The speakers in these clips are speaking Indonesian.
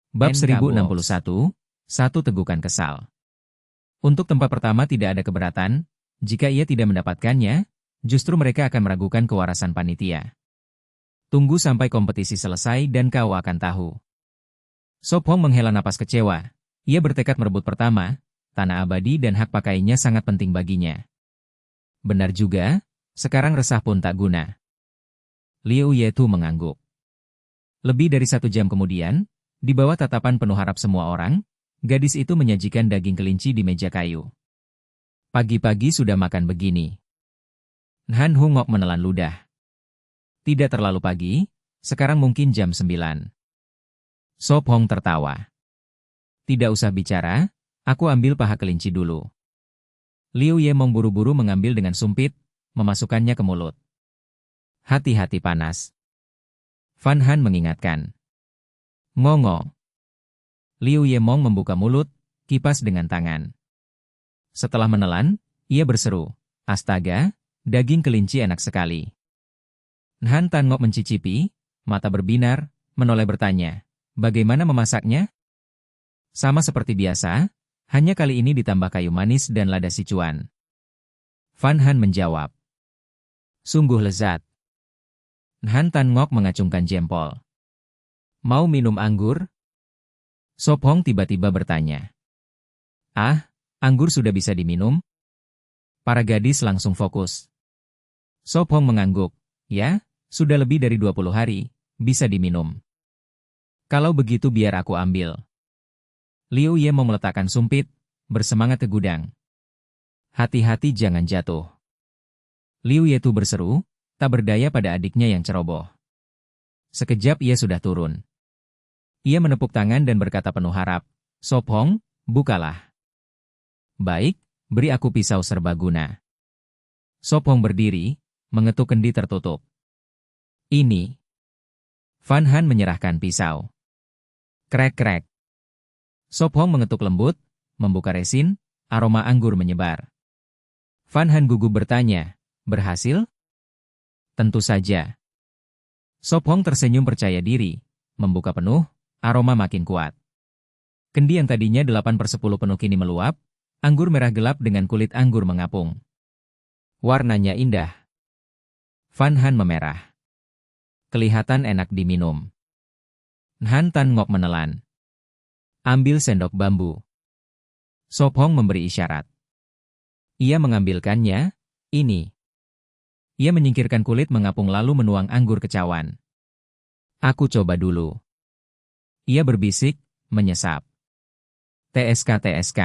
Bab Engables. 1061, Satu Tegukan Kesal. Untuk tempat pertama tidak ada keberatan, jika ia tidak mendapatkannya, justru mereka akan meragukan kewarasan panitia. Tunggu sampai kompetisi selesai dan kau akan tahu. Sop Hong menghela napas kecewa. Ia bertekad merebut pertama, tanah abadi dan hak pakainya sangat penting baginya. Benar juga, sekarang resah pun tak guna. Liu Yetu mengangguk. Lebih dari 1 jam kemudian, di bawah tatapan penuh harap semua orang, gadis itu menyajikan daging kelinci di meja kayu. Pagi-pagi sudah makan begini. Han Hungok menelan ludah. Tidak terlalu pagi, sekarang mungkin jam 9. Sop Hong tertawa. Tidak usah bicara, aku ambil paha kelinci dulu. Liu Ye buru-buru mengambil dengan sumpit, memasukkannya ke mulut. Hati-hati panas. Fan Han mengingatkan. Ngongo. Liu Yemong membuka mulut, kipas dengan tangan. Setelah menelan, ia berseru, astaga, daging kelinci enak sekali. Han Tangok mencicipi, mata berbinar, menoleh bertanya, bagaimana memasaknya? Sama seperti biasa, hanya kali ini ditambah kayu manis dan lada sichuan. Fan Han menjawab. Sungguh lezat. Han Tangok mengacungkan jempol. Mau minum anggur? Sop Hong tiba-tiba bertanya. Ah, anggur sudah bisa diminum? Para gadis langsung fokus. Sop Hong mengangguk. Ya, sudah lebih dari 20 hari, bisa diminum. Kalau begitu biar aku ambil. Liu Ye meletakkan sumpit, bersemangat ke gudang. Hati-hati jangan jatuh. Liu Ye tu berseru, tak berdaya pada adiknya yang ceroboh. Sekejap ia sudah turun. Ia menepuk tangan dan berkata penuh harap, Sop Hong, bukalah. Baik, beri aku pisau serbaguna. Sop Hong berdiri, mengetuk kendi tertutup. Ini. Fan Han menyerahkan pisau. Krek-krek. Sop Hong mengetuk lembut, membuka resin, aroma anggur menyebar. Fan Han gugup bertanya, berhasil? Tentu saja. Sop Hong tersenyum percaya diri, membuka penuh, aroma makin kuat. Kendi yang tadinya 8/10 penuh kini meluap, anggur merah gelap dengan kulit anggur mengapung. Warnanya indah. Fan Han memerah. Kelihatan enak diminum. Han Tangok menelan. Ambil sendok bambu. Sop Hong memberi isyarat. Ia mengambilkannya, ini. Ia menyingkirkan kulit mengapung lalu menuang anggur ke cawan. Aku coba dulu. Ia berbisik, menyesap. TSK.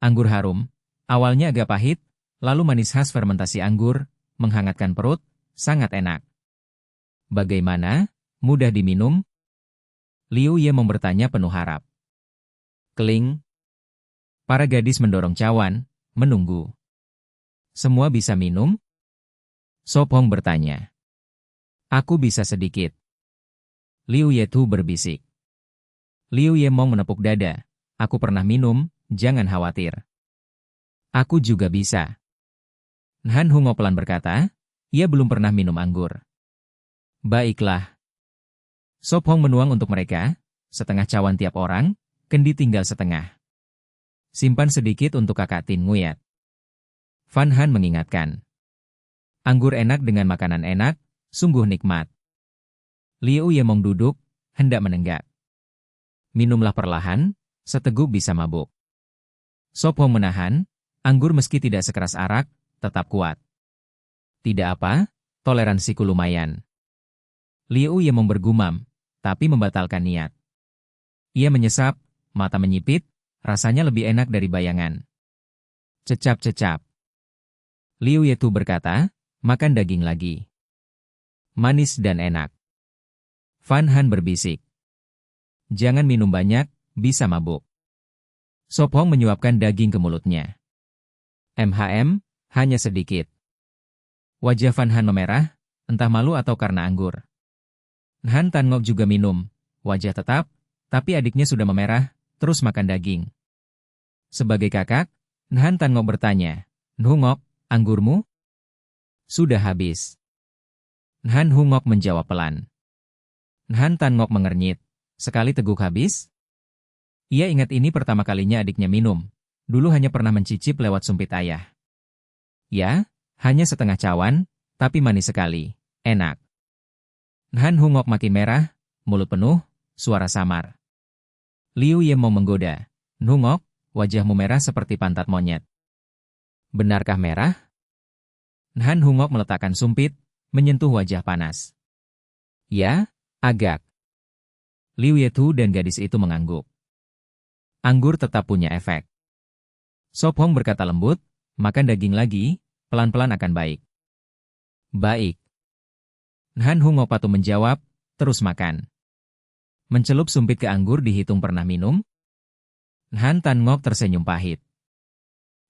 Anggur harum, awalnya agak pahit, lalu manis khas fermentasi anggur, menghangatkan perut, sangat enak. Bagaimana? Mudah diminum? Liu Ye bertanya penuh harap. Keling. Para gadis mendorong cawan, menunggu. Semua bisa minum? Sop Hong bertanya. Aku bisa sedikit. Liu Ye tu berbisik. Liu Ye menepuk dada. Aku pernah minum, jangan khawatir. Aku juga bisa. Han Hungok pelan berkata, ia belum pernah minum anggur. Baiklah. Sop Hong menuang untuk mereka, setengah cawan tiap orang, kendi tinggal setengah. Simpan sedikit untuk kakak Tin Nguyat. Fan Han mengingatkan. Anggur enak dengan makanan enak, sungguh nikmat. Liu Ye duduk, hendak menenggak. Minumlah perlahan, seteguk bisa mabuk. Sop Hong menahan, anggur meski tidak sekeras arak, tetap kuat. Tidak apa, toleransiku lumayan. Liu Ye bergumam, tapi membatalkan niat. Ia menyesap, mata menyipit, rasanya lebih enak dari bayangan. Cecap-cecap. Liu Ye tu berkata, makan daging lagi. Manis dan enak. Fan Han berbisik. Jangan minum banyak, bisa mabuk. Sop Hong menyuapkan daging ke mulutnya. Hanya sedikit. Wajah Fan Han memerah, entah malu atau karena anggur. Han Tangok juga minum, wajah tetap, tapi adiknya sudah memerah, terus makan daging. Sebagai kakak, Han Tangok bertanya, Nhungok, anggurmu? Sudah habis. Han Hungok menjawab pelan. Han Tangok mengernyit. Sekali teguk habis? Ia ingat ini pertama kalinya adiknya minum. Dulu hanya pernah mencicip lewat sumpit ayah. Ya, hanya setengah cawan, tapi manis sekali. Enak. Han Hungok makin merah, mulut penuh, suara samar. Liu Ye mau menggoda. Hungok, wajahmu merah seperti pantat monyet. Benarkah merah? Han Hungok meletakkan sumpit, menyentuh wajah panas. Ya, agak. Liu Yetu dan gadis itu mengangguk. Anggur tetap punya efek. Sop Hong berkata lembut, makan daging lagi, pelan-pelan akan baik. Baik. Han Hungok patuh menjawab, terus makan. Mencelup sumpit ke anggur dihitung pernah minum? Han Tan Ngok tersenyum pahit.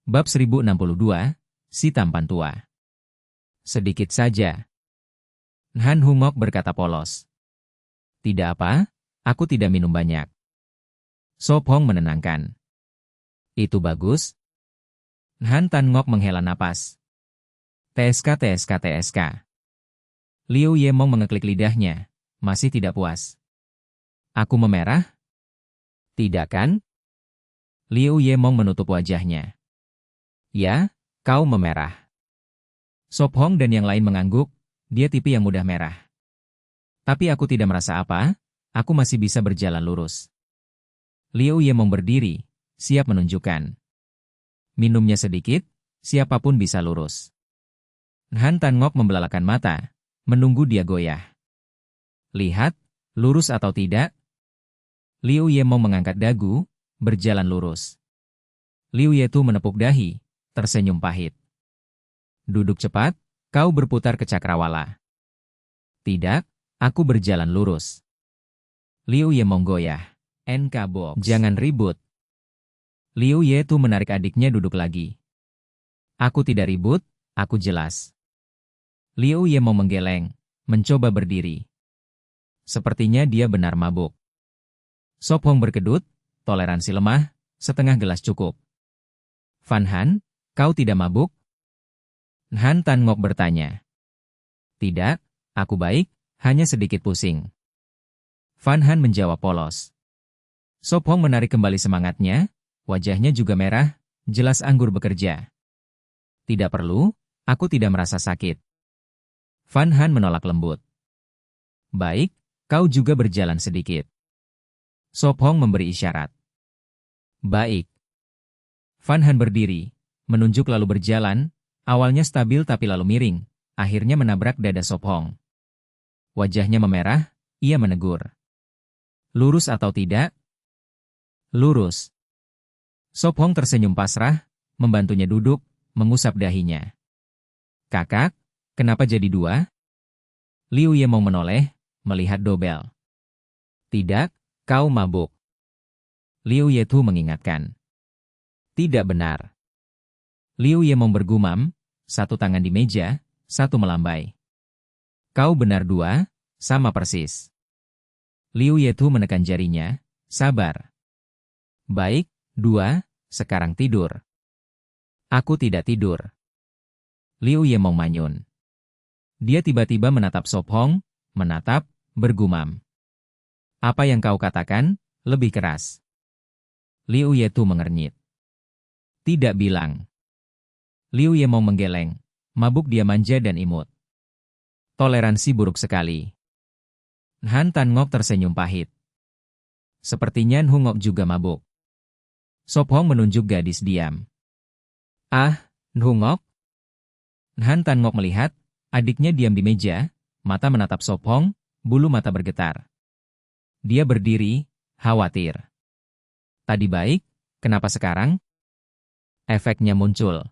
Bab 1062, si tampan tua. Sedikit saja. Han Hungok berkata polos. Tidak apa, aku tidak minum banyak. Sop Hong menenangkan. Itu bagus. Han Tan Ngok menghela napas. TSK, TSK, TSK. Liu Yemong mengeklik lidahnya, masih tidak puas. Aku memerah? Tidak kan? Liu Yemong menutup wajahnya. Ya, kau memerah. Sop Hong dan yang lain mengangguk, dia tipe yang mudah merah. Tapi aku tidak merasa apa, aku masih bisa berjalan lurus. Liu Yemong berdiri, siap menunjukkan. Minumnya sedikit, siapapun bisa lurus. Han Tan Ngok membelalakan mata, menunggu dia goyah. Lihat, lurus atau tidak? Liu Yemong mengangkat dagu, berjalan lurus. Liu Yetu menepuk dahi, tersenyum pahit. Duduk cepat, kau berputar ke cakrawala. Tidak, aku berjalan lurus. Liu Yemong goyah. NK Box. Jangan ribut. Liu Yetu menarik adiknya duduk lagi. Aku tidak ribut, aku jelas. Liu Yemong menggeleng, mencoba berdiri. Sepertinya dia benar mabuk. Sop Hong berkedut, toleransi lemah, setengah gelas cukup. Fan Han, kau tidak mabuk? Han Tan Ngok bertanya. Tidak, aku baik, hanya sedikit pusing. Fan Han menjawab polos. Sop Hong menarik kembali semangatnya, wajahnya juga merah, jelas anggur bekerja. Tidak perlu, aku tidak merasa sakit. Fan Han menolak lembut. Baik, kau juga berjalan sedikit. Sop Hong memberi isyarat. Baik. Fan Han berdiri, menunjuk lalu berjalan, awalnya stabil tapi lalu miring, akhirnya menabrak dada Sop Hong. Wajahnya memerah, ia menegur. Lurus atau tidak? Lurus. Sop Hong tersenyum pasrah, membantunya duduk, mengusap dahinya. Kakak, kenapa jadi dua? Liu Yemong menoleh, melihat dobel. Tidak, kau mabuk. Liu Yetu mengingatkan. Tidak benar. Liu Yemong bergumam, satu tangan di meja, satu melambai. Kau benar dua, sama persis. Liu Yetu menekan jarinya, sabar. Baik, dua, sekarang tidur. Aku tidak tidur. Liu Yemong manyun. Dia tiba-tiba menatap Sop Hong, menatap, bergumam. Apa yang kau katakan, lebih keras. Liu Yetu mengernyit. Tidak bilang. Liu Yemong menggeleng, mabuk dia manja dan imut. Toleransi buruk sekali. Han Tan Ngok tersenyum pahit. Sepertinya Hungok juga mabuk. Sop Hong menunjuk gadis diam. Ah, Hungok? Han Tan Ngok melihat, adiknya diam di meja, mata menatap Sop Hong, bulu mata bergetar. Dia berdiri, khawatir. Tadi baik, kenapa sekarang? Efeknya muncul.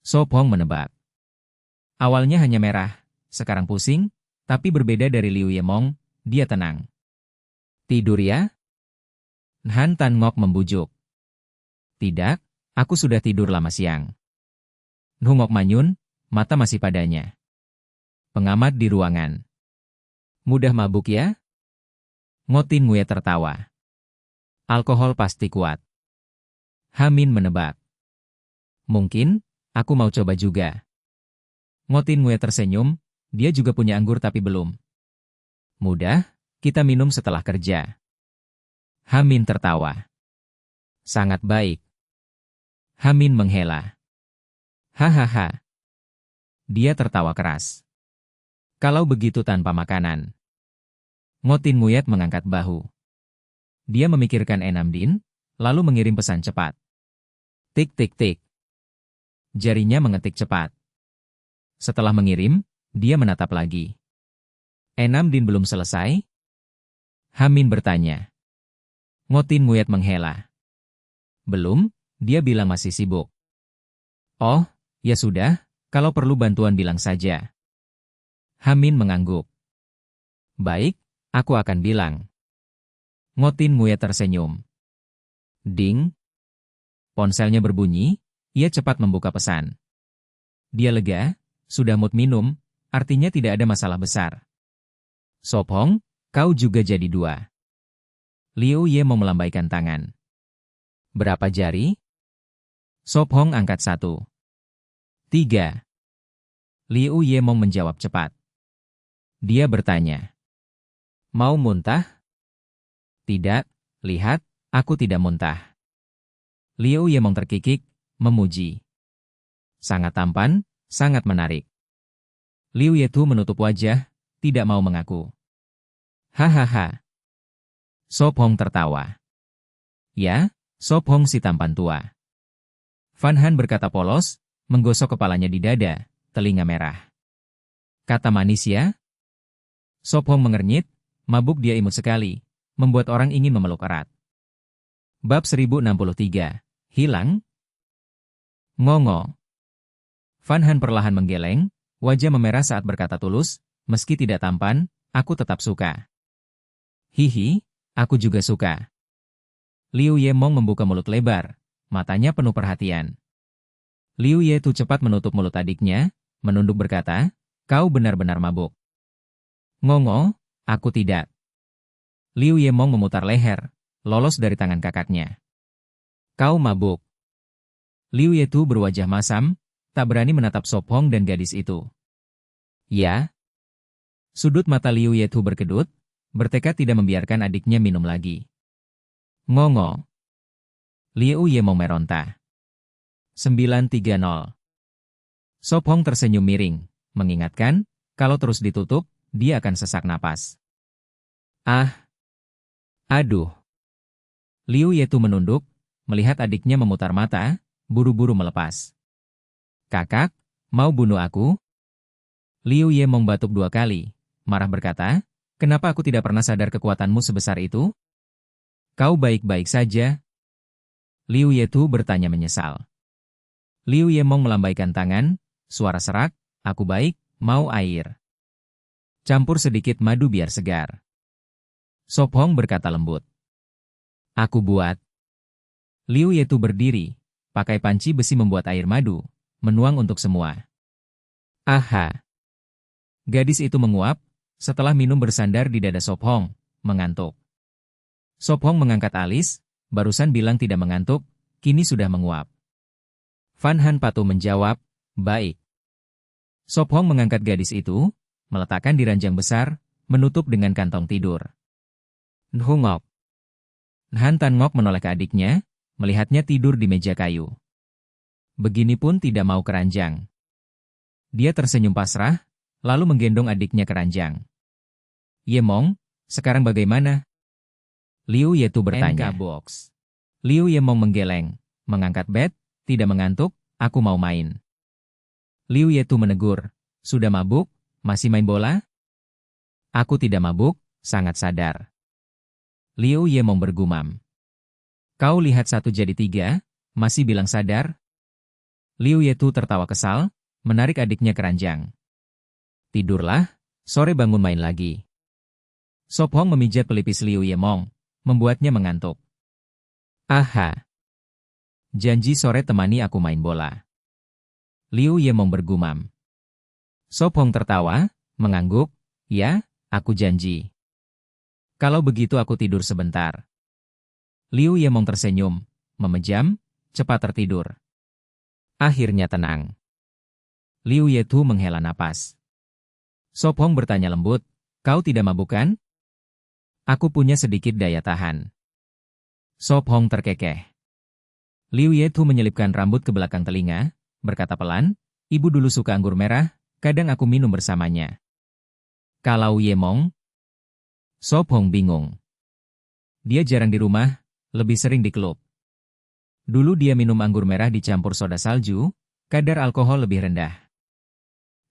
Sop Hong menebak. Awalnya hanya merah, sekarang pusing, tapi berbeda dari Liu Yemong, dia tenang. Tidur ya? Han Tan Ngok membujuk. Tidak, aku sudah tidur lama siang. Hungok manyun, mata masih padanya. Pengamat di ruangan. Mudah mabuk ya? Ngotin Nguye tertawa. Alkohol pasti kuat. Hamin menebak. Mungkin, aku mau coba juga. Ngotin Nguye tersenyum, dia juga punya anggur tapi belum. Mudah, Kita minum setelah kerja. Hamin tertawa. Sangat baik. Hamin menghela. Hahaha. Dia tertawa keras. Kalau begitu tanpa makanan. Ngotin Nguyat mengangkat bahu. Dia memikirkan Enamdin, lalu mengirim pesan cepat. Tik tik tik. Jarinya mengetik cepat. Setelah mengirim, dia menatap lagi. Enamdin belum selesai? Hamin bertanya. Ngotin Nguyat menghela. Belum, dia bilang masih sibuk. Oh, ya sudah, kalau perlu bantuan bilang saja. Hamin mengangguk. Baik, aku akan bilang. Ngotin Nguyat tersenyum. Ding. Ponselnya berbunyi, ia cepat membuka pesan. Dia lega, sudah mood minum, artinya tidak ada masalah besar. Sophong, kau juga jadi 2. Liu Ye mau melambaikan tangan. Berapa jari? Sophong angkat 1. 3. Liu Ye mau menjawab cepat. Dia bertanya. Mau muntah? Tidak, lihat, aku tidak muntah. Liu Ye mau terkikik, memuji. Sangat tampan, sangat menarik. Liu Ye Tu menutup wajah, tidak mau mengaku. Hahaha. Sophong tertawa. Ya, Sophong si tampan tua. Van Han berkata polos, menggosok kepalanya di dada, telinga merah. Kata manis ya? Sophong mengernyit, mabuk dia imut sekali, membuat orang ingin memeluk erat. Bab 1063. Hilang? Ngongo. Van Han perlahan menggeleng, wajah memerah saat berkata tulus, meski tidak tampan, aku tetap suka. Hihi, aku juga suka. Liu Ye Mong membuka mulut lebar, matanya penuh perhatian. Liu Ye Tu cepat menutup mulut adiknya, menunduk berkata, kau benar-benar mabuk. Ngongo, aku tidak. Liu Ye Mong memutar leher, lolos dari tangan kakaknya. Kau mabuk. Liu Ye Tu berwajah masam, tak berani menatap Sophong dan gadis itu. Ya. Sudut mata Liu Ye Tu berkedut, bertekad tidak membiarkan adiknya minum lagi. Ngongo. Liu Ye Mong meronta. 930. Sophong tersenyum miring, mengingatkan, kalau terus ditutup, dia akan sesak napas. Ah. Aduh. Liu Ye Tu menunduk, melihat adiknya memutar mata, buru-buru melepas. Kakak, mau bunuh aku? Liu Ye Mong batuk 2 kali, marah berkata, kenapa aku tidak pernah sadar kekuatanmu sebesar itu? Kau baik-baik saja? Liu Ye Tu bertanya menyesal. Liu Ye Mong melambaikan tangan, suara serak, aku baik, mau air. Campur sedikit madu biar segar. Sophong berkata lembut. Aku buat. Liu Ye Tu berdiri, pakai panci besi membuat air madu, menuang untuk semua. Aha. Gadis itu menguap, setelah minum bersandar di dada Sophong, mengantuk. Sophong mengangkat alis, barusan bilang tidak mengantuk, kini sudah menguap. Van Han patuh menjawab, baik. Sophong mengangkat gadis itu, meletakkan di ranjang besar, menutup dengan kantong tidur. Nhungok. Han Tan Ngok menoleh ke adiknya, melihatnya tidur di meja kayu. Beginipun tidak mau ke ranjang. Dia tersenyum pasrah, lalu menggendong adiknya ke ranjang. Ye Mong, sekarang bagaimana? Liu Ye Tu bertanya. Box. Liu Ye Mong menggeleng, mengangkat bed, tidak mengantuk, aku mau main. Liu Ye Tu menegur, sudah mabuk, masih main bola? Aku tidak mabuk, sangat sadar. Liu Ye Mong bergumam. Kau lihat 1 jadi 3, masih bilang sadar? Liu Ye Tu tertawa kesal, menarik adiknya ke ranjang. Tidurlah, sore bangun main lagi. Sophong memijat pelipis Liu Ye Mong, membuatnya mengantuk. Aha. Janji sore temani aku main bola. Liu Ye Mong bergumam. Sophong tertawa, mengangguk, ya, aku janji. Kalau begitu aku tidur sebentar. Liu Ye Mong tersenyum, memejam, cepat tertidur. Akhirnya tenang. Liu Ye Tu menghela napas. Sophong bertanya lembut, kau tidak mabuk kan? Aku punya sedikit daya tahan. Sop Hong terkekeh. Liu Yetu menyelipkan rambut ke belakang telinga, berkata pelan, ibu dulu suka anggur merah, kadang aku minum bersamanya. Kalau Yemong? Sop Hong bingung. Dia jarang di rumah, lebih sering di klub. Dulu dia minum anggur merah dicampur soda salju, kadar alkohol lebih rendah.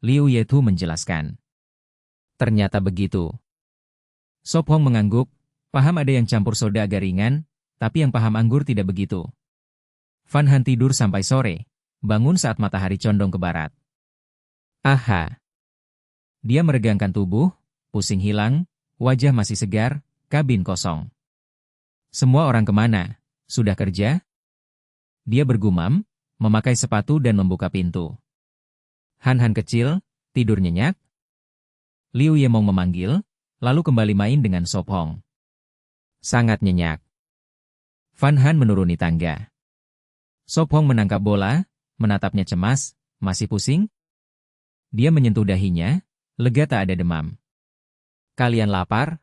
Liu Yetu menjelaskan. Ternyata begitu. Sop Hong mengangguk, paham ada yang campur soda agak ringan, tapi yang paham anggur tidak begitu. Fan Han tidur sampai sore, bangun saat matahari condong ke barat. Aha. Dia meregangkan tubuh, pusing hilang, wajah masih segar, kabin kosong. Semua orang kemana? Sudah kerja? Dia bergumam, memakai sepatu dan membuka pintu. Han kecil, tidur nyenyak? Liu Yemong memanggil, lalu kembali main dengan Sop Hong. Sangat nyenyak. Fan Han menuruni tangga. Sop Hong menangkap bola, menatapnya cemas, masih pusing? Dia menyentuh dahinya, lega tak ada demam. Kalian lapar?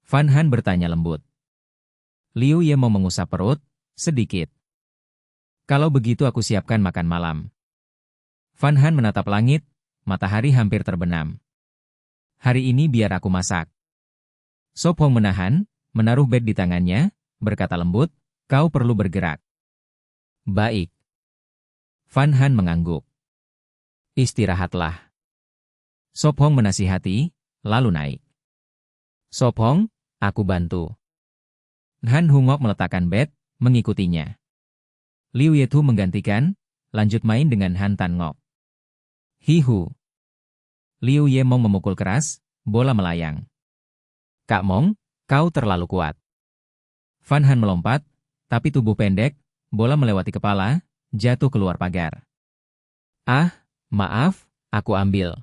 Fan Han bertanya lembut. Liu Yemong mengusap perut, sedikit. Kalau begitu aku siapkan makan malam. Fan Han menatap langit, matahari hampir terbenam. Hari ini biar aku masak. Sop Hong menaruh bed di tangannya, berkata lembut, kau perlu bergerak. Baik. Fan Han mengangguk. Istirahatlah. Sop Hong menasihati, lalu naik. Sop Hong, aku bantu. Han Hungok meletakkan bed, mengikutinya. Liu Yetu menggantikan, lanjut main dengan Han Tan Ngok. Hihu. Liu Yemong memukul keras, bola melayang. Kak Mong, kau terlalu kuat. Fan Han melompat, tapi tubuh pendek, bola melewati kepala, jatuh keluar pagar. Ah, maaf, aku ambil.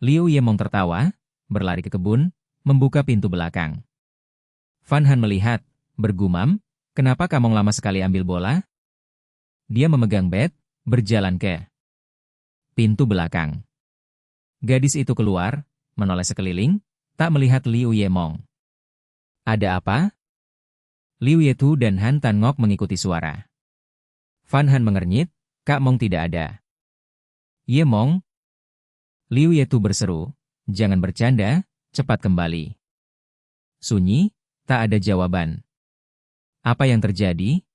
Liu Yemong tertawa, berlari ke kebun, membuka pintu belakang. Fan Han melihat, bergumam, kenapa Kamong lama sekali ambil bola? Dia memegang bat, berjalan ke pintu belakang. Gadis itu keluar, menoleh sekeliling, tak melihat Liu Yemong. Ada apa? Liu Yetu dan Han Tan Ngok mengikuti suara. Fan Han mengernyit, Kak Mong tidak ada. Yemong? Liu Yetu berseru, jangan bercanda, cepat kembali. Sunyi, tak ada jawaban. Apa yang terjadi?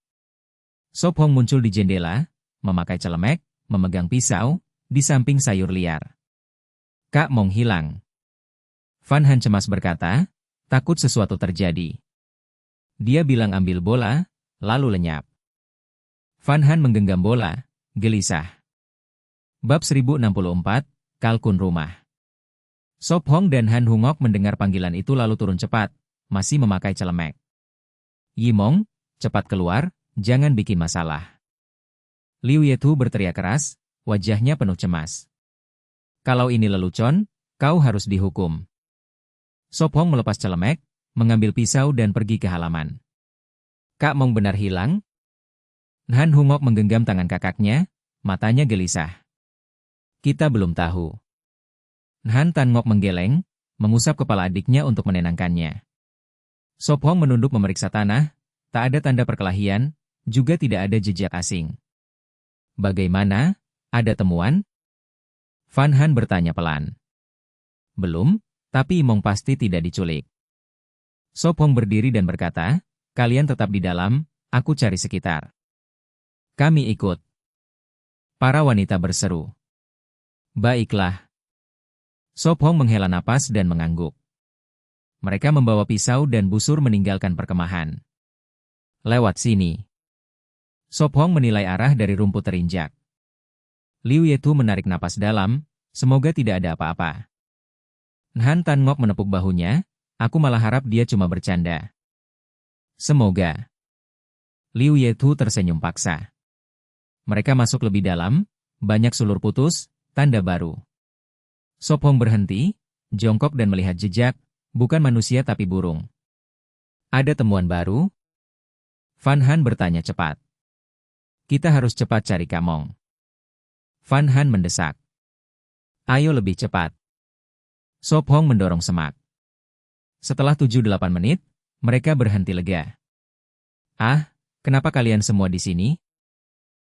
Sop Hong muncul di jendela, memakai celemek, memegang pisau, di samping sayur liar. Kak Mong hilang. Fan Han cemas berkata, takut sesuatu terjadi. Dia bilang ambil bola, lalu lenyap. Fan Han menggenggam bola, gelisah. Bab 1064, Kalkun Rumah. Sop Hong dan Han Hungok mendengar panggilan itu lalu turun cepat, masih memakai celemek. Yimong, cepat keluar, jangan bikin masalah. Liu Yetu berteriak keras, wajahnya penuh cemas. Kalau ini lelucon, kau harus dihukum. Sop Hong melepas celemek, mengambil pisau dan pergi ke halaman. Kak Mong benar hilang? Han Hungok menggenggam tangan kakaknya, matanya gelisah. Kita belum tahu. Han Tan Ngok menggeleng, mengusap kepala adiknya untuk menenangkannya. Sop Hong menunduk memeriksa tanah, tak ada tanda perkelahian, juga tidak ada jejak asing. Bagaimana? Ada temuan? Fan Han bertanya pelan. Belum, tapi Imong pasti tidak diculik. Sop Hong berdiri dan berkata, kalian tetap di dalam, aku cari sekitar. Kami ikut. Para wanita berseru. Baiklah. Sop Hong menghela napas dan mengangguk. Mereka membawa pisau dan busur meninggalkan perkemahan. Lewat sini. Sop Hong menilai arah dari rumput terinjak. Liu Yetu menarik napas dalam, semoga tidak ada apa-apa. Han Tan Ngok menepuk bahunya, aku malah harap dia cuma bercanda. Semoga. Liu Yetu tersenyum paksa. Mereka masuk lebih dalam, banyak sulur putus, tanda baru. Sop Hong berhenti, jongkok dan melihat jejak, bukan manusia tapi burung. Ada temuan baru? Fan Han bertanya cepat. Kita harus cepat cari Kamong. Fan Han mendesak. Ayo lebih cepat. Sop Hong mendorong semak. Setelah 7-8 menit, mereka berhenti lega. Ah, kenapa kalian semua di sini?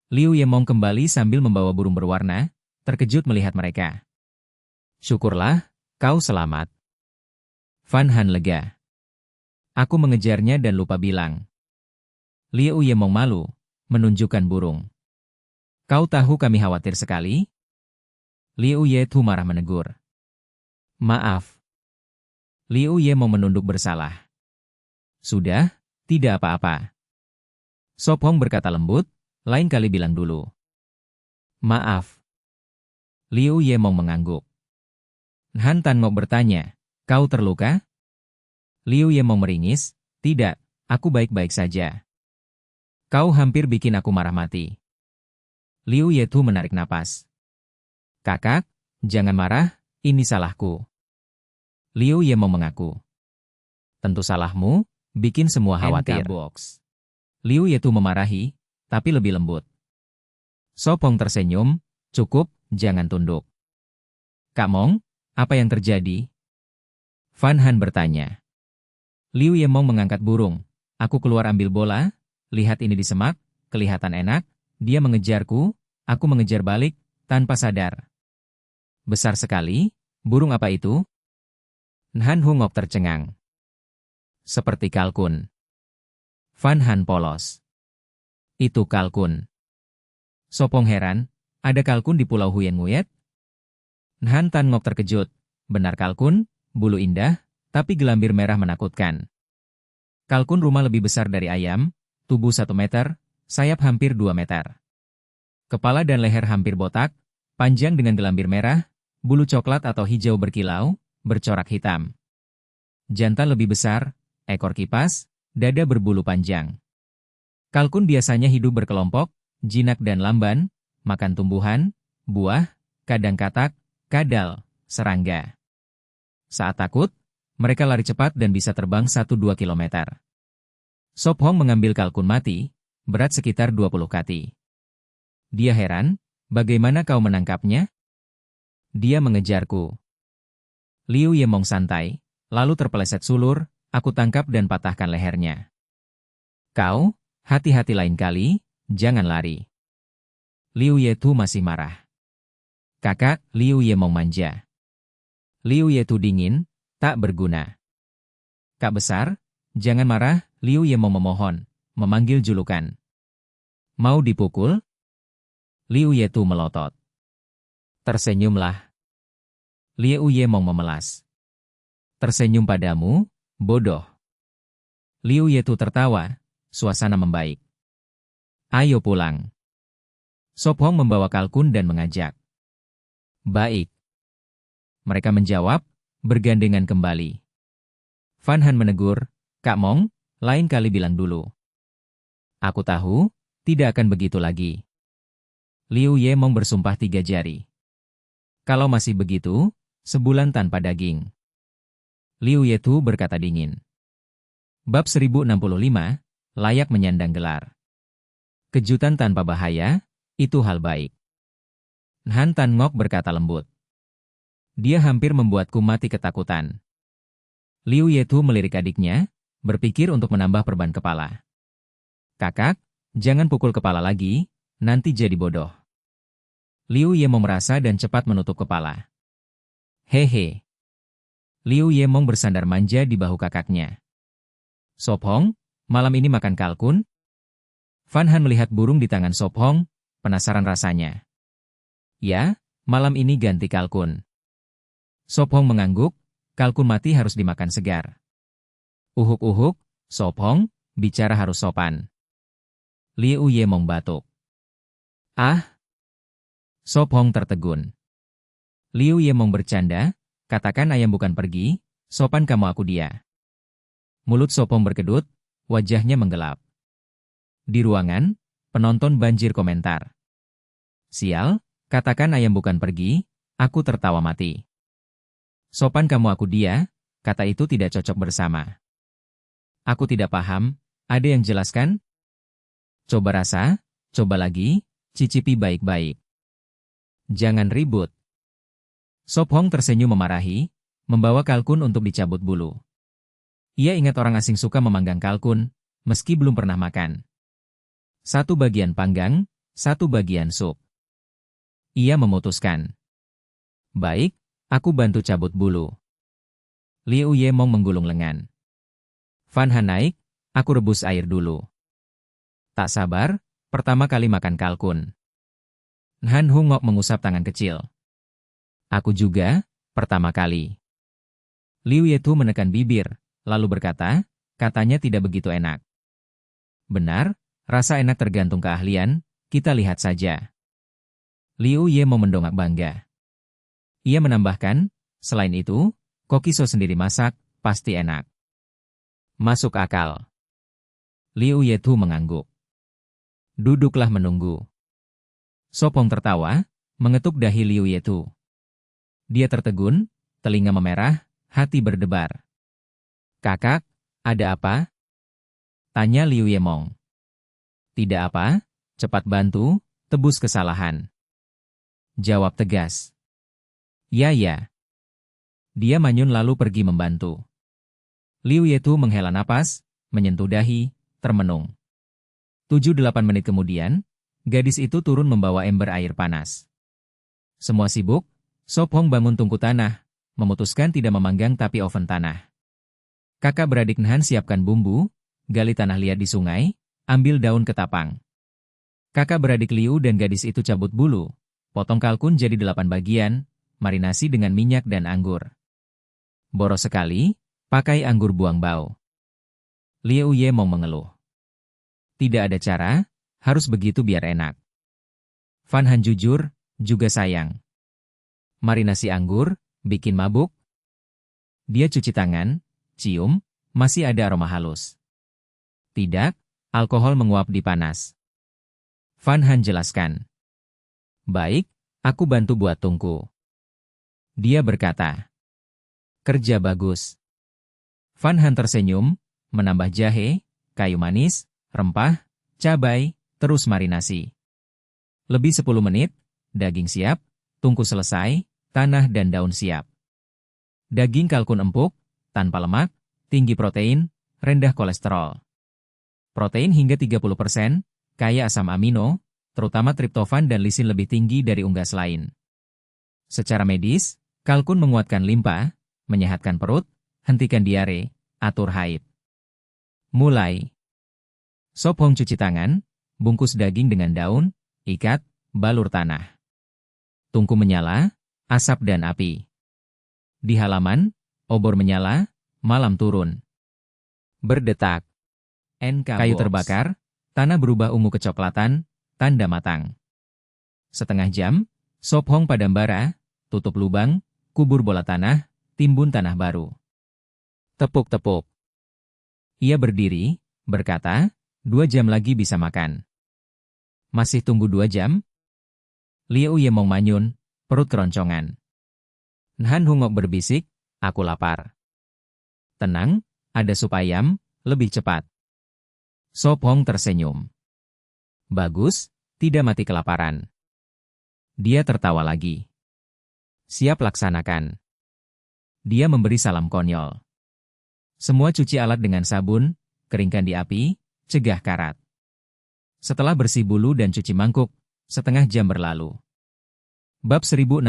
Liu Yemong kembali sambil membawa burung berwarna, terkejut melihat mereka. Syukurlah, kau selamat. Fan Han lega. Aku mengejarnya dan lupa bilang. Liu Yemong malu, menunjukkan burung. Kau tahu kami khawatir sekali? Liu Yetu marah menegur. Maaf. Liu Yemong menunduk bersalah. Sudah, tidak apa-apa. Sop Hong berkata lembut, lain kali bilang dulu. Maaf. Liu Yemong mengangguk. Han Tan Ngok bertanya, kau terluka? Liu Yemong meringis, tidak, aku baik-baik saja. Kau hampir bikin aku marah mati. Liu Yetu menarik napas. Kakak, jangan marah, ini salahku. Liu Yemong mengaku. Tentu salahmu, bikin semua khawatir. Liu Yetu memarahi, tapi lebih lembut. Sop Hong tersenyum, cukup, jangan tunduk. Kak Mong, apa yang terjadi? Fan Han bertanya. Liu Yemong mengangkat burung. Aku keluar ambil bola, lihat ini di semak, kelihatan enak, dia mengejarku, aku mengejar balik, tanpa sadar. Besar sekali, burung apa itu? Han Hungok tercengang. Seperti kalkun. Fan Han polos. Itu kalkun. Sop Hong heran, ada kalkun di Pulau Huyen Nguyet? Han Tan Ngok terkejut, benar kalkun, bulu indah, tapi gelambir merah menakutkan. Kalkun rumah lebih besar dari ayam, tubuh 1 meter, sayap hampir 2 meter. Kepala dan leher hampir botak, panjang dengan gelambir merah, bulu coklat atau hijau berkilau, bercorak hitam. Jantan lebih besar, ekor kipas, dada berbulu panjang. Kalkun biasanya hidup berkelompok, jinak dan lamban, makan tumbuhan, buah, kadang katak, kadal, serangga. Saat takut, mereka lari cepat dan bisa terbang 1-2 kilometer. Sop Hong mengambil kalkun mati, berat sekitar 20 kati. Dia heran, bagaimana kau menangkapnya? Dia mengejarku. Liu Yemong santai, lalu terpeleset sulur, aku tangkap dan patahkan lehernya. Kau, hati-hati lain kali, jangan lari. Liu Yetu masih marah. Kakak, Liu Yemong manja. Liu Yetu dingin, tak berguna. Kak besar, jangan marah, Liu Yemong memohon, memanggil julukan. Mau dipukul? Liu Yetu melotot. Tersenyumlah. Liu Yemong memelas. Tersenyum padamu, bodoh. Liu Yetu tertawa, suasana membaik. Ayo pulang. Sop Hong membawa kalkun dan mengajak. Baik. Mereka menjawab, bergandengan kembali. Fan Han menegur, Kak Mong, lain kali bilang dulu. Aku tahu, tidak akan begitu lagi. Liu Yemong bersumpah 3 jari. Kalau masih begitu, sebulan tanpa daging. Liu Yetu berkata dingin. Bab 1065, layak menyandang gelar. Kejutan tanpa bahaya, itu hal baik. Han Tan Ngok berkata lembut. Dia hampir membuatku mati ketakutan. Liu Yetu melirik adiknya, berpikir untuk menambah perban kepala. Kakak, jangan pukul kepala lagi, nanti jadi bodoh. Liu Yemong merasa dan cepat menutup kepala. Hehe. Liu Yemong bersandar manja di bahu kakaknya. Sop Hong, malam ini makan kalkun? Fan Han melihat burung di tangan Sop Hong, penasaran rasanya. Ya, malam ini ganti kalkun. Sop Hong mengangguk, kalkun mati harus dimakan segar. Uhuk-uhuk, Sop Hong, bicara harus sopan. Liu Yemong batuk. Ah! Sop Hong tertegun. Liu Yemong bercanda, katakan ayam bukan pergi, sopan kamu aku dia. Mulut Sop Hong berkedut, wajahnya menggelap. Di ruangan, penonton banjir komentar. Sial, katakan ayam bukan pergi, aku tertawa mati. Sopan kamu aku dia, kata itu tidak cocok bersama. Aku tidak paham, ada yang jelaskan? Coba rasa, coba lagi, cicipi baik-baik. Jangan ribut. Sop Hong tersenyum memarahi, membawa kalkun untuk dicabut bulu. Ia ingat orang asing suka memanggang kalkun, meski belum pernah makan. Satu bagian panggang, satu bagian sup. Ia memutuskan. Baik, aku bantu cabut bulu. Liu Yemong menggulung lengan. Van Han naik, aku rebus air dulu. Tak sabar, pertama kali makan kalkun. Han Hungok mengusap tangan kecil. Aku juga, pertama kali. Liu Yetu menekan bibir, lalu berkata, katanya tidak begitu enak. Benar, rasa enak tergantung keahlian, kita lihat saja. Liu Ye mau mendongak bangga. Ia menambahkan, selain itu, Kokiso sendiri masak, pasti enak. Masuk akal. Liu Yetu mengangguk. Duduklah menunggu. Sopong tertawa, mengetuk dahi Liu Yetu. Dia tertegun, telinga memerah, hati berdebar. Kakak, ada apa? Tanya Liu Yemong. Tidak apa, cepat bantu, tebus kesalahan. Jawab tegas. Ya. Dia manyun lalu pergi membantu. Liu Yetu menghela napas, menyentuh dahi, termenung. 7-8 menit kemudian, gadis itu turun membawa ember air panas. Semua sibuk, Sop Hong bangun tungku tanah, memutuskan tidak memanggang tapi oven tanah. Kakak beradik Nhan siapkan bumbu, gali tanah liat di sungai, ambil daun ketapang. Kakak beradik Liu dan gadis itu cabut bulu, potong kalkun jadi 8 bagian, marinasi dengan minyak dan anggur. Boros sekali, pakai anggur buang bau. Liu Ye mau mengeluh. Tidak ada cara, harus begitu biar enak. Van Han jujur, juga sayang. Marinasi anggur, bikin mabuk. Dia cuci tangan, cium, masih ada aroma halus. Tidak, alkohol menguap di panas. Van Han jelaskan. Baik, aku bantu buat tungku. Dia berkata. Kerja bagus. Van Han tersenyum, menambah jahe, kayu manis, rempah, cabai, terus marinasi. Lebih 10 menit, daging siap, tungku selesai, tanah dan daun siap. Daging kalkun empuk, tanpa lemak, tinggi protein, rendah kolesterol. Protein hingga 30%, kaya asam amino, terutama triptofan dan lisin lebih tinggi dari unggas lain. Secara medis, kalkun menguatkan limpa, menyehatkan perut, hentikan diare, atur haid. Mulai. Sop Hong cuci tangan, bungkus daging dengan daun, ikat, balur tanah. Tungku menyala, asap dan api. Di halaman, obor menyala, malam turun. Berdetak. Kayu terbakar, tanah berubah ungu kecoklatan, tanda matang. Setengah jam, Sop Hong padam bara, tutup lubang, kubur bola tanah, timbun tanah baru. Tepuk-tepuk. Ia berdiri, berkata, 2 jam lagi bisa makan. Masih tunggu 2 jam? Liu Yemong manyun, perut keroncongan. Han Hungok berbisik, aku lapar. Tenang, ada sup ayam, lebih cepat. Sop Hong tersenyum. Bagus, tidak mati kelaparan. Dia tertawa lagi. Siap laksanakan. Dia memberi salam konyol. Semua cuci alat dengan sabun, keringkan di api, cegah karat. Setelah bersih bulu dan cuci mangkuk, setengah jam berlalu. Bab 1066,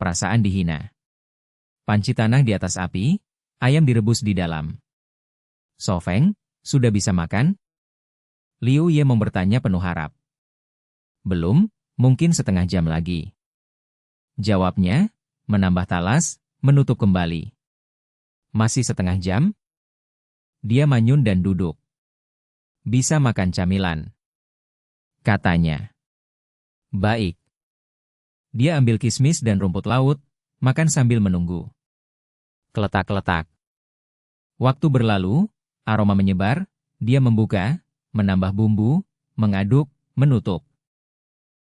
perasaan dihina. Panci tanah di atas api, ayam direbus di dalam. Sofeng, sudah bisa makan? Liu Ye bertanya penuh harap. Belum, mungkin setengah jam lagi. Jawabnya, menambah talas, menutup kembali. Masih setengah jam? Dia manyun dan duduk. Bisa makan camilan. Katanya. Baik. Dia ambil kismis dan rumput laut, makan sambil menunggu. Keletak-keletak. Waktu berlalu, aroma menyebar, dia membuka, menambah bumbu, mengaduk, menutup.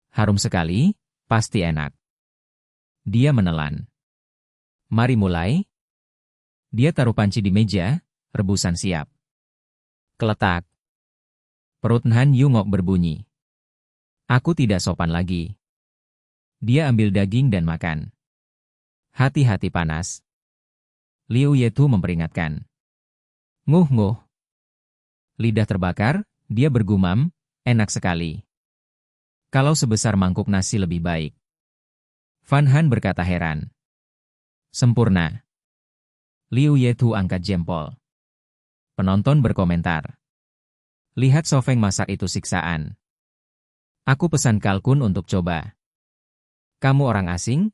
Harum sekali, pasti enak. Dia menelan. Mari mulai. Dia taruh panci di meja, rebusan siap. Keletak. Perut Han Yungok berbunyi. Aku tidak sopan lagi. Dia ambil daging dan makan. Hati-hati panas. Liu Yetu memperingatkan. Nguh-nguh. Lidah terbakar, dia bergumam, enak sekali. Kalau sebesar mangkuk nasi lebih baik. Van Han berkata heran. Sempurna. Liu Yetu angkat jempol. Penonton berkomentar. Lihat So Feng masak itu siksaan. Aku pesan kalkun untuk coba. Kamu orang asing?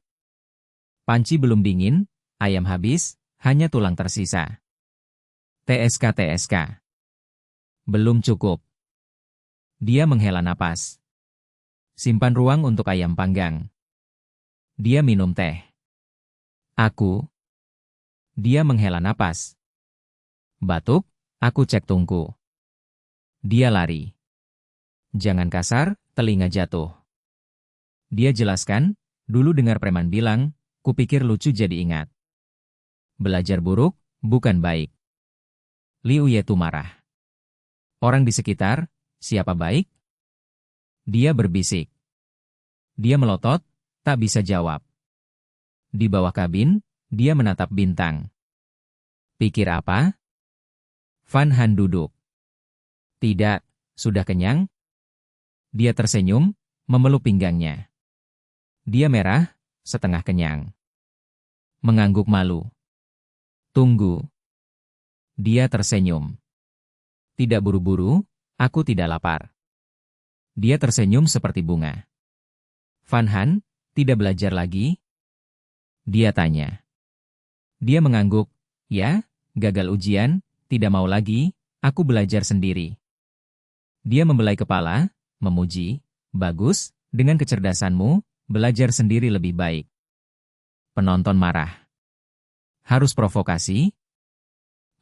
Panci belum dingin, ayam habis, hanya tulang tersisa. TSK. Belum cukup. Dia menghela napas. Simpan ruang untuk ayam panggang. Dia minum teh. Aku. Dia menghela napas. Batuk, aku cek tungku. Dia lari. Jangan kasar, telinga jatuh. Dia jelaskan, dulu dengar preman bilang, kupikir lucu jadi ingat. Belajar buruk, bukan baik. Liu Yetu marah. Orang di sekitar, siapa baik? Dia berbisik. Dia melotot, tak bisa jawab. Di bawah kabin, dia menatap bintang. Pikir apa? Van Han duduk. Tidak, sudah kenyang? Dia tersenyum, memeluk pinggangnya. Dia merah, setengah kenyang. Mengangguk malu. Tunggu. Dia tersenyum. Tidak buru-buru, aku tidak lapar. Dia tersenyum seperti bunga. Van Han, tidak belajar lagi? Dia tanya. Dia mengangguk, ya, gagal ujian, tidak mau lagi, aku belajar sendiri. Dia membelai kepala, memuji, bagus, dengan kecerdasanmu, belajar sendiri lebih baik. Penonton marah. Harus provokasi?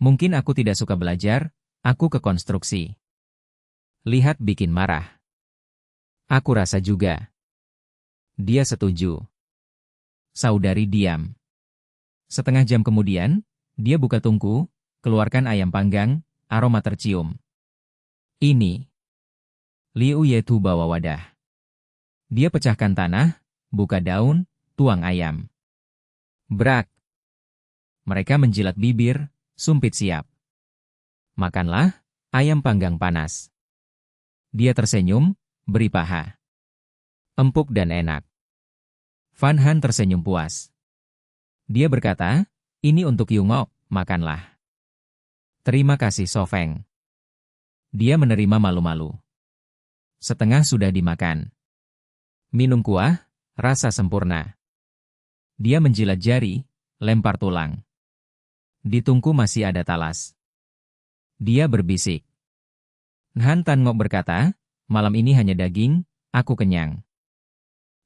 Mungkin aku tidak suka belajar, aku ke konstruksi. Lihat bikin marah. Aku rasa juga. Dia setuju. Saudari diam. Setengah jam kemudian, dia buka tungku, keluarkan ayam panggang, aroma tercium. Ini. Liu Yetu bawa wadah. Dia pecahkan tanah, buka daun, tuang ayam. Brak. Mereka menjilat bibir, sumpit siap. Makanlah, ayam panggang panas. Dia tersenyum, beri paha. Empuk dan enak. Van Han tersenyum puas. Dia berkata, ini untuk Yungok, makanlah. Terima kasih So Feng. Dia menerima malu-malu. Setengah sudah dimakan. Minum kuah, rasa sempurna. Dia menjilat jari, lempar tulang. Di tungku masih ada talas. Dia berbisik. Han Tan Ngok berkata, malam ini hanya daging, aku kenyang.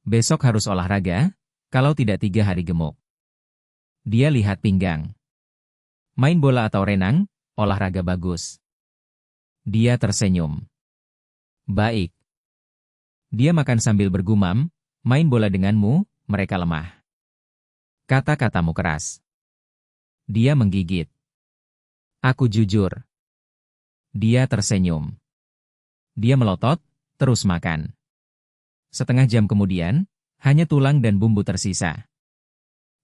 Besok harus olahraga, kalau tidak 3 hari gemuk. Dia lihat pinggang. Main bola atau renang, olahraga bagus. Dia tersenyum. Baik. Dia makan sambil bergumam, main bola denganmu, mereka lemah. Kata-katamu keras. Dia menggigit. Aku jujur. Dia tersenyum. Dia melotot, terus makan. Setengah jam kemudian, hanya tulang dan bumbu tersisa.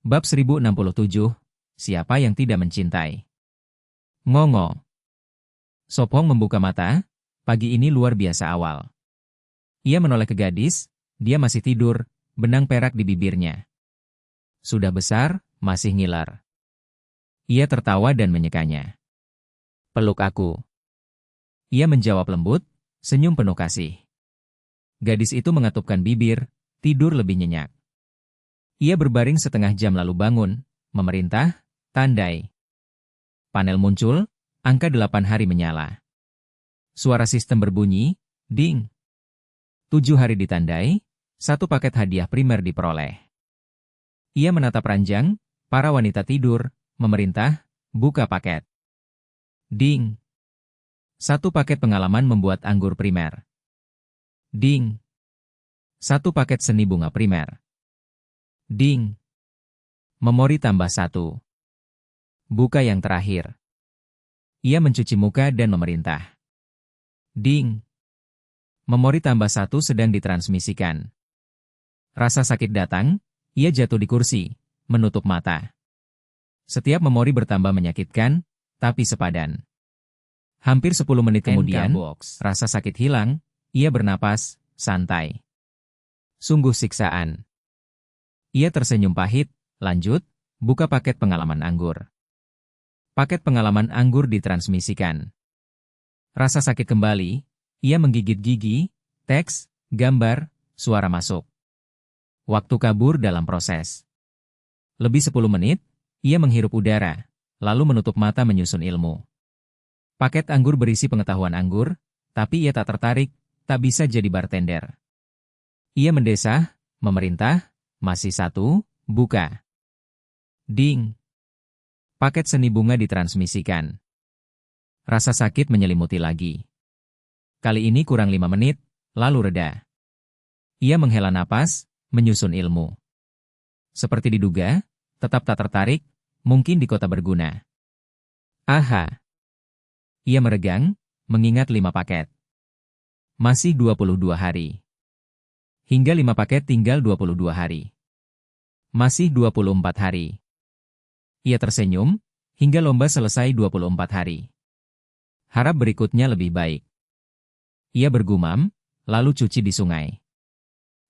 Bab 1067, siapa yang tidak mencintai? Ngongo. Sopong membuka mata, pagi ini luar biasa awal. Ia menoleh ke gadis, dia masih tidur, benang perak di bibirnya. Sudah besar, masih ngiler. Ia tertawa dan menyekanya. Peluk aku. Ia menjawab lembut, senyum penuh kasih. Gadis itu mengatupkan bibir, tidur lebih nyenyak. Ia berbaring setengah jam lalu bangun, memerintah, tandai. Panel muncul, angka 8 hari menyala. Suara sistem berbunyi, ding. 7 hari ditandai, 1 paket hadiah primer diperoleh. Ia menatap ranjang, para wanita tidur, memerintah, buka paket. Ding. 1 paket pengalaman membuat anggur primer. Ding. 1 paket seni bunga primer. Ding. Memori tambah 1. Buka yang terakhir. Ia mencuci muka dan memerintah. Ding. Memori tambah 1 sedang ditransmisikan. Rasa sakit datang, ia jatuh di kursi, menutup mata. Setiap memori bertambah menyakitkan, tapi sepadan. Hampir 10 menit kemudian, rasa sakit hilang, ia bernapas, santai. Sungguh siksaan. Ia tersenyum pahit, lanjut, buka paket pengalaman anggur. Paket pengalaman anggur ditransmisikan. Rasa sakit kembali, ia menggigit gigi, teks, gambar, suara masuk. Waktu kabur dalam proses. Lebih 10 menit, ia menghirup udara, lalu menutup mata menyusun ilmu. Paket anggur berisi pengetahuan anggur, tapi ia tak tertarik, tak bisa jadi bartender. Ia mendesah, memerintah, masih satu, buka. Ding. Paket seni bunga ditransmisikan. Rasa sakit menyelimuti lagi. Kali ini kurang 5 menit, lalu reda. Ia menghela napas, menyusun ilmu. Seperti diduga, tetap tak tertarik, mungkin di kota berguna. Aha. Ia meregang, mengingat 5 paket. Masih 22 hari. Hingga 5 paket tinggal 22 hari. Masih 24 hari. Ia tersenyum, hingga lomba selesai 24 hari. Harap berikutnya lebih baik. Ia bergumam, lalu cuci di sungai.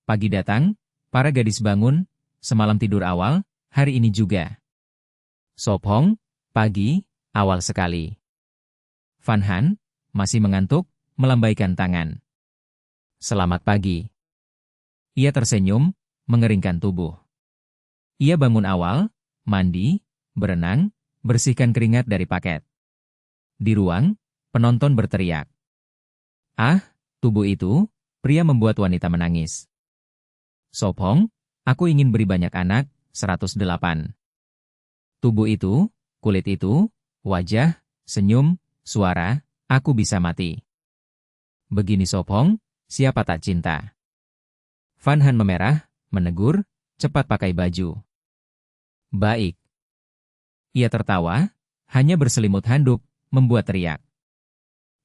Pagi datang, para gadis bangun, semalam tidur awal, hari ini juga. Sophong, pagi, awal sekali. Van Han, masih mengantuk, melambaikan tangan. Selamat pagi. Ia tersenyum, mengeringkan tubuh. Ia bangun awal, mandi, berenang, bersihkan keringat dari paket. Di ruang, penonton berteriak. Ah, tubuh itu, pria membuat wanita menangis. Sophong, aku ingin beri banyak anak, 108. Tubuh itu, kulit itu, wajah, senyum, suara, aku bisa mati. Begini Sophong, siapa tak cinta? Van Han memerah, menegur, cepat pakai baju. Baik. Ia tertawa, hanya berselimut handuk, membuat teriak.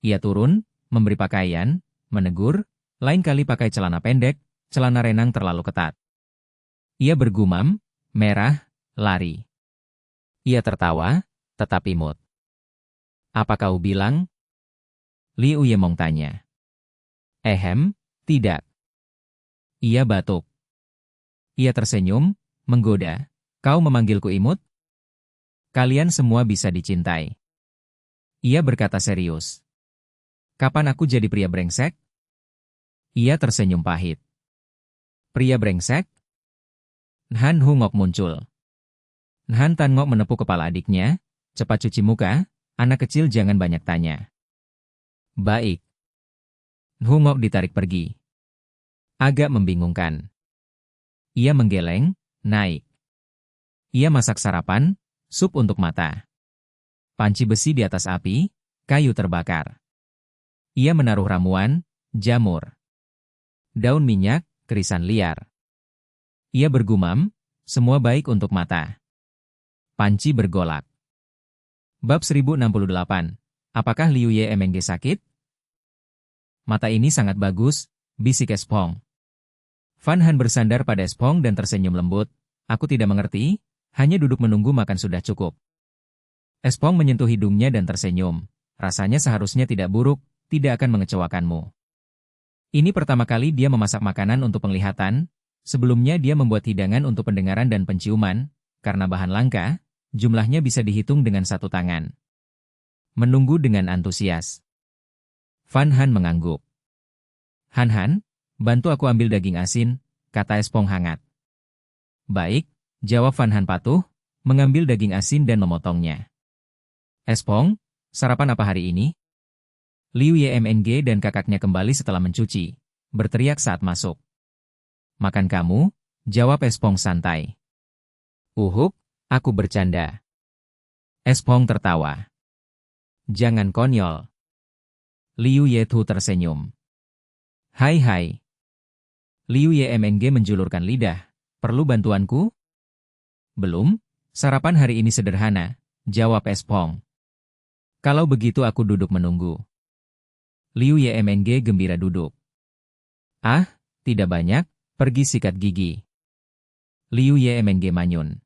Ia turun, memberi pakaian, menegur, lain kali pakai celana pendek, celana renang terlalu ketat. Ia bergumam, merah, lari. Ia tertawa, tetap imut. Apa kau bilang? Liu Yemong tanya. Tidak. Ia batuk. Ia tersenyum, menggoda. Kau memanggilku imut? Kalian semua bisa dicintai. Ia berkata serius. Kapan aku jadi pria brengsek? Ia tersenyum pahit. Pria brengsek? Nhan Hungok muncul. Nhan Tan Ngok menepuk kepala adiknya, cepat cuci muka, anak kecil jangan banyak tanya. Baik. Hungok ditarik pergi. Agak membingungkan. Ia menggeleng, naik. Ia masak sarapan, sup untuk mata. Panci besi di atas api, kayu terbakar. Ia menaruh ramuan, jamur. Daun minyak, kerisan liar. Ia bergumam, semua baik untuk mata. Panci bergolak. Bab 1068. Apakah Liu Ye Meng sakit? Mata ini sangat bagus, bisik Espong. Van Han bersandar pada Espong dan tersenyum lembut. Aku tidak mengerti, hanya duduk menunggu makan sudah cukup. Espong menyentuh hidungnya dan tersenyum. Rasanya seharusnya tidak buruk, tidak akan mengecewakanmu. Ini pertama kali dia memasak makanan untuk penglihatan, sebelumnya dia membuat hidangan untuk pendengaran dan penciuman, karena bahan langka, jumlahnya bisa dihitung dengan satu tangan. Menunggu dengan antusias. Van Han mengangguk. Han, bantu aku ambil daging asin, kata Espong hangat. Baik, jawab Van Han patuh, mengambil daging asin dan memotongnya. Espong, sarapan apa hari ini? Liu Yemng dan kakaknya kembali setelah mencuci, berteriak saat masuk. Makan kamu, jawab Espong santai. Uhuk, aku bercanda. Espong tertawa. Jangan konyol. Liu Yetu tersenyum. Hai. Liu Yemng menjulurkan lidah. Perlu bantuanku? Belum, sarapan hari ini sederhana, jawab Espong. Kalau begitu aku duduk menunggu. Liu Yemng gembira duduk. Ah, tidak banyak, pergi sikat gigi. Liu Yemng manyun.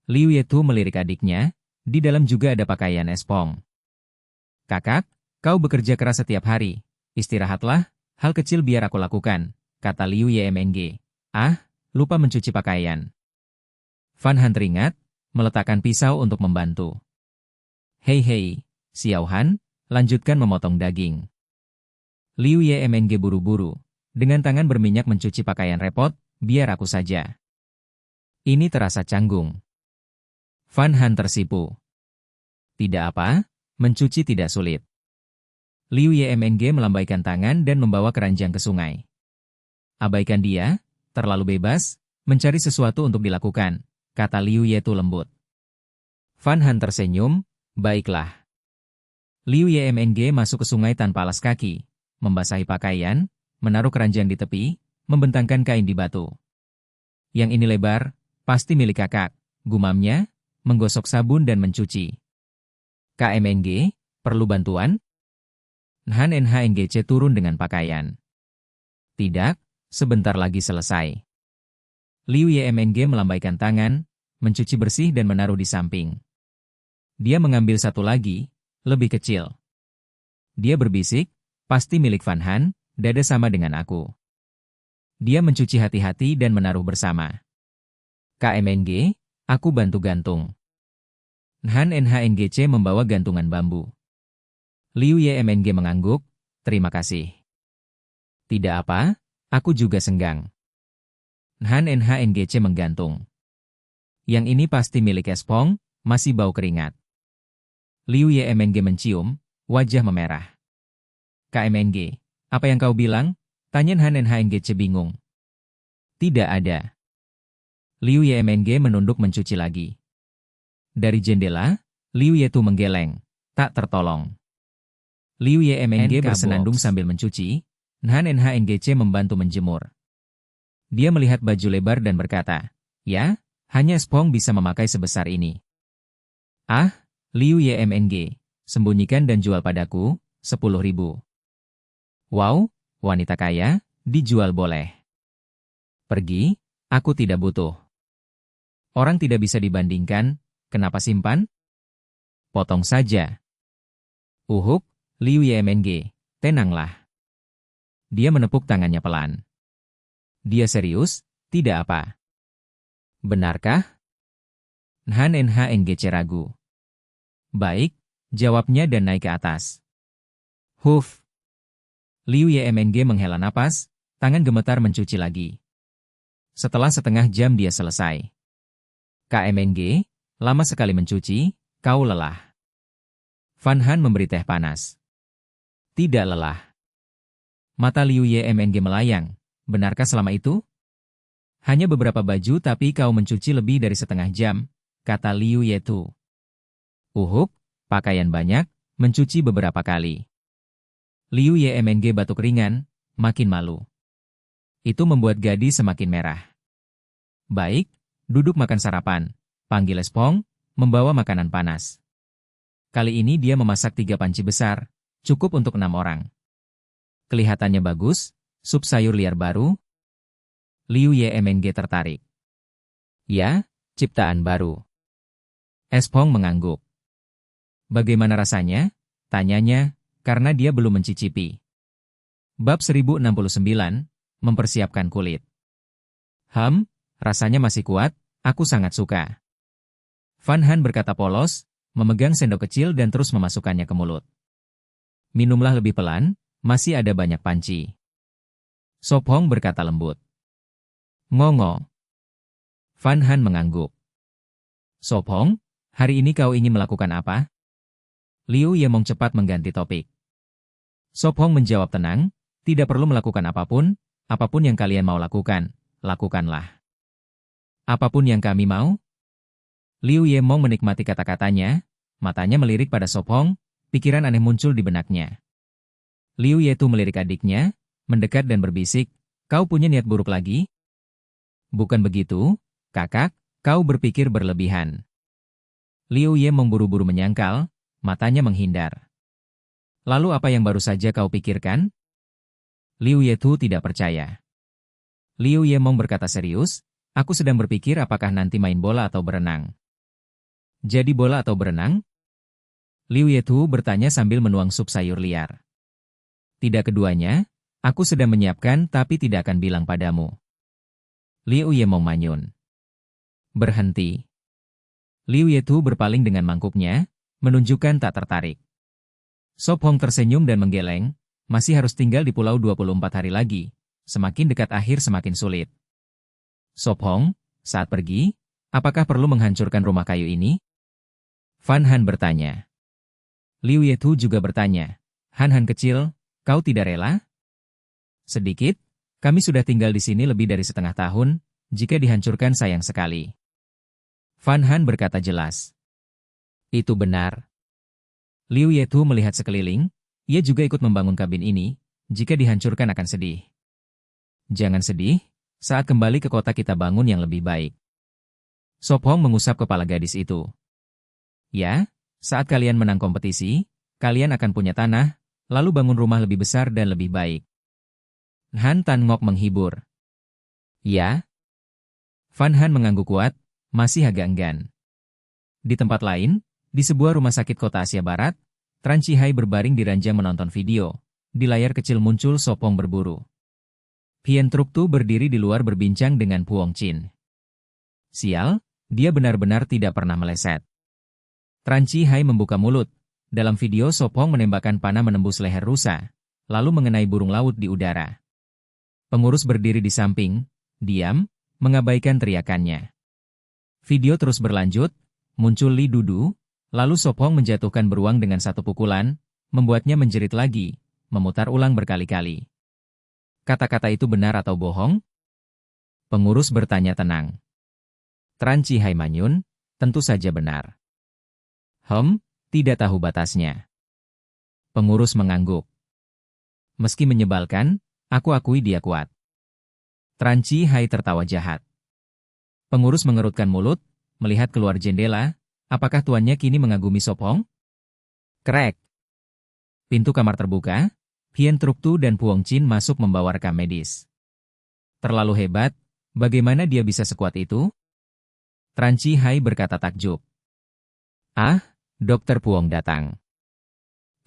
Liu Yetu melirik adiknya, di dalam juga ada pakaian Espong. Kakak, kau bekerja keras setiap hari. Istirahatlah, hal kecil biar aku lakukan, kata Liu Yemeng. Ah, lupa mencuci pakaian. Fan Han teringat, meletakkan pisau untuk membantu. Hei, Xiao Han, lanjutkan memotong daging. Liu Yemeng buru-buru, dengan tangan berminyak mencuci pakaian repot, biar aku saja. Ini terasa canggung. Fan Han tersipu. Tidak apa, mencuci tidak sulit. Liu Yemeng melambaikan tangan dan membawa keranjang ke sungai. Abaikan dia, terlalu bebas, mencari sesuatu untuk dilakukan, kata Liu Yetu lembut. Fan Han tersenyum, baiklah. Liu Yemeng masuk ke sungai tanpa alas kaki, membasahi pakaian, menaruh keranjang di tepi, membentangkan kain di batu. Yang ini lebar, pasti milik kakak, gumamnya, menggosok sabun dan mencuci. KMNG, perlu bantuan? Han NHNGC turun dengan pakaian. Tidak, sebentar lagi selesai. Liu Yemeng melambaikan tangan, mencuci bersih dan menaruh di samping. Dia mengambil satu lagi, lebih kecil. Dia berbisik, pasti milik Fan Han, dada sama dengan aku. Dia mencuci hati-hati dan menaruh bersama. KMNG, aku bantu gantung. Han NHNGC membawa gantungan bambu. Liu Yemeng mengangguk, terima kasih. Tidak apa, aku juga senggang. Han NHNGC menggantung. Yang ini pasti milik Espong, masih bau keringat. Liu Yemeng mencium, wajah memerah. KMNG, apa yang kau bilang? Tanya Han NHNGC bingung. Tidak ada. Liu Yemeng menunduk mencuci lagi. Dari jendela, Liu Yetu menggeleng, tak tertolong. Liu Yemeng bersenandung sambil mencuci, Han NHNGC membantu menjemur. Dia melihat baju lebar dan berkata, ya, hanya Espong bisa memakai sebesar ini. Ah, Liu Yemeng, sembunyikan dan jual padaku, 10.000. Wow, wanita kaya, dijual boleh. Pergi, aku tidak butuh. Orang tidak bisa dibandingkan, kenapa simpan? Potong saja. Uhuk, Liu Yemeng, tenanglah. Dia menepuk tangannya pelan. Dia serius, tidak apa. Benarkah? Han NHNGC ragu. Baik, jawabnya dan naik ke atas. Huf. Liu Yemeng menghela napas, tangan gemetar mencuci lagi. Setelah setengah jam dia selesai. KMNG, lama sekali mencuci, kau lelah. Fan Han memberi teh panas. Tidak lelah. Mata Liu Yemeng melayang, benarkah selama itu? Hanya beberapa baju tapi kau mencuci lebih dari setengah jam, kata Liu Yetu. Uhuk, pakaian banyak, mencuci beberapa kali. Liu Yemeng batuk ringan, makin malu. Itu membuat gadis semakin merah. Baik, duduk makan sarapan, panggil Espong, membawa makanan panas. Kali ini dia memasak 3 panci besar, cukup untuk 6 orang. Kelihatannya bagus, sup sayur liar baru. Liu Yemeng tertarik. Ya, ciptaan baru. Espong mengangguk. Bagaimana rasanya? Tanyanya, karena dia belum mencicipi. Bab 1069, mempersiapkan kulit. Rasanya masih kuat, aku sangat suka. Fan Han berkata polos, memegang sendok kecil dan terus memasukkannya ke mulut. Minumlah lebih pelan, masih ada banyak panci. Sop Hong berkata lembut. Ngongo. Fan Han mengangguk. Sop Hong, hari ini kau ingin melakukan apa? Liu Yemong cepat mengganti topik. Sop Hong menjawab tenang, tidak perlu melakukan apapun, apapun yang kalian mau lakukan, lakukanlah. Apapun yang kami mau? Liu Yemong menikmati kata-katanya, matanya melirik pada Sop Hong, pikiran aneh muncul di benaknya. Liu Yetu melirik adiknya, mendekat dan berbisik, kau punya niat buruk lagi? Bukan begitu, kakak, kau berpikir berlebihan. Liu Yemong buru-buru menyangkal, matanya menghindar. Lalu apa yang baru saja kau pikirkan? Liu Yetu tidak percaya. Liu Yemong berkata serius, aku sedang berpikir apakah nanti main bola atau berenang. Jadi bola atau berenang? Liu Yetu bertanya sambil menuang sup sayur liar. Tidak keduanya, aku sedang menyiapkan tapi tidak akan bilang padamu. Liu Ye manyun. Berhenti. Liu Yetu berpaling dengan mangkuknya, menunjukkan tak tertarik. Sop Hong tersenyum dan menggeleng, masih harus tinggal di pulau 24 hari lagi, semakin dekat akhir semakin sulit. Sop Hong, saat pergi, apakah perlu menghancurkan rumah kayu ini? Fan Han bertanya. Liu Yetu juga bertanya, Han kecil, kau tidak rela? Sedikit, kami sudah tinggal di sini lebih dari setengah tahun, jika dihancurkan sayang sekali. Fan Han berkata jelas. Itu benar. Liu Yetu melihat sekeliling, ia juga ikut membangun kabin ini, jika dihancurkan akan sedih. Jangan sedih, saat kembali ke kota kita bangun yang lebih baik. Sop Hong mengusap kepala gadis itu. Ya, saat kalian menang kompetisi, kalian akan punya tanah, lalu bangun rumah lebih besar dan lebih baik. Han Tan Ngok menghibur. Ya. Fan Han mengangguk kuat, masih agak enggan. Di tempat lain, di sebuah rumah sakit kota Asia Barat, Tran Chihai berbaring di ranjang menonton video. Di layar kecil muncul Sop Hong berburu. Pian Truk Tu berdiri di luar berbincang dengan Puong Chin. Sial, dia benar-benar tidak pernah meleset. Tran Chihai membuka mulut. Dalam video Sop Hong menembakkan panah menembus leher rusa, lalu mengenai burung laut di udara. Pengurus berdiri di samping, diam, mengabaikan teriakannya. Video terus berlanjut, muncul Li Dudu, lalu Sop Hong menjatuhkan beruang dengan satu pukulan, membuatnya menjerit lagi, memutar ulang berkali-kali. Kata-kata itu benar atau bohong? Pengurus bertanya tenang. Tran Chihai manyun, tentu saja benar. Tidak tahu batasnya. Pengurus mengangguk. Meski menyebalkan, aku akui dia kuat. Tran Chihai tertawa jahat. Pengurus mengerutkan mulut, melihat keluar jendela, apakah tuannya kini mengagumi Sop Hong? Krek. Pintu kamar terbuka, Pian Truk Tu dan Puong Chin masuk membawa rekam medis. Terlalu hebat, bagaimana dia bisa sekuat itu? Tran Chihai berkata takjub. Dokter Puong datang.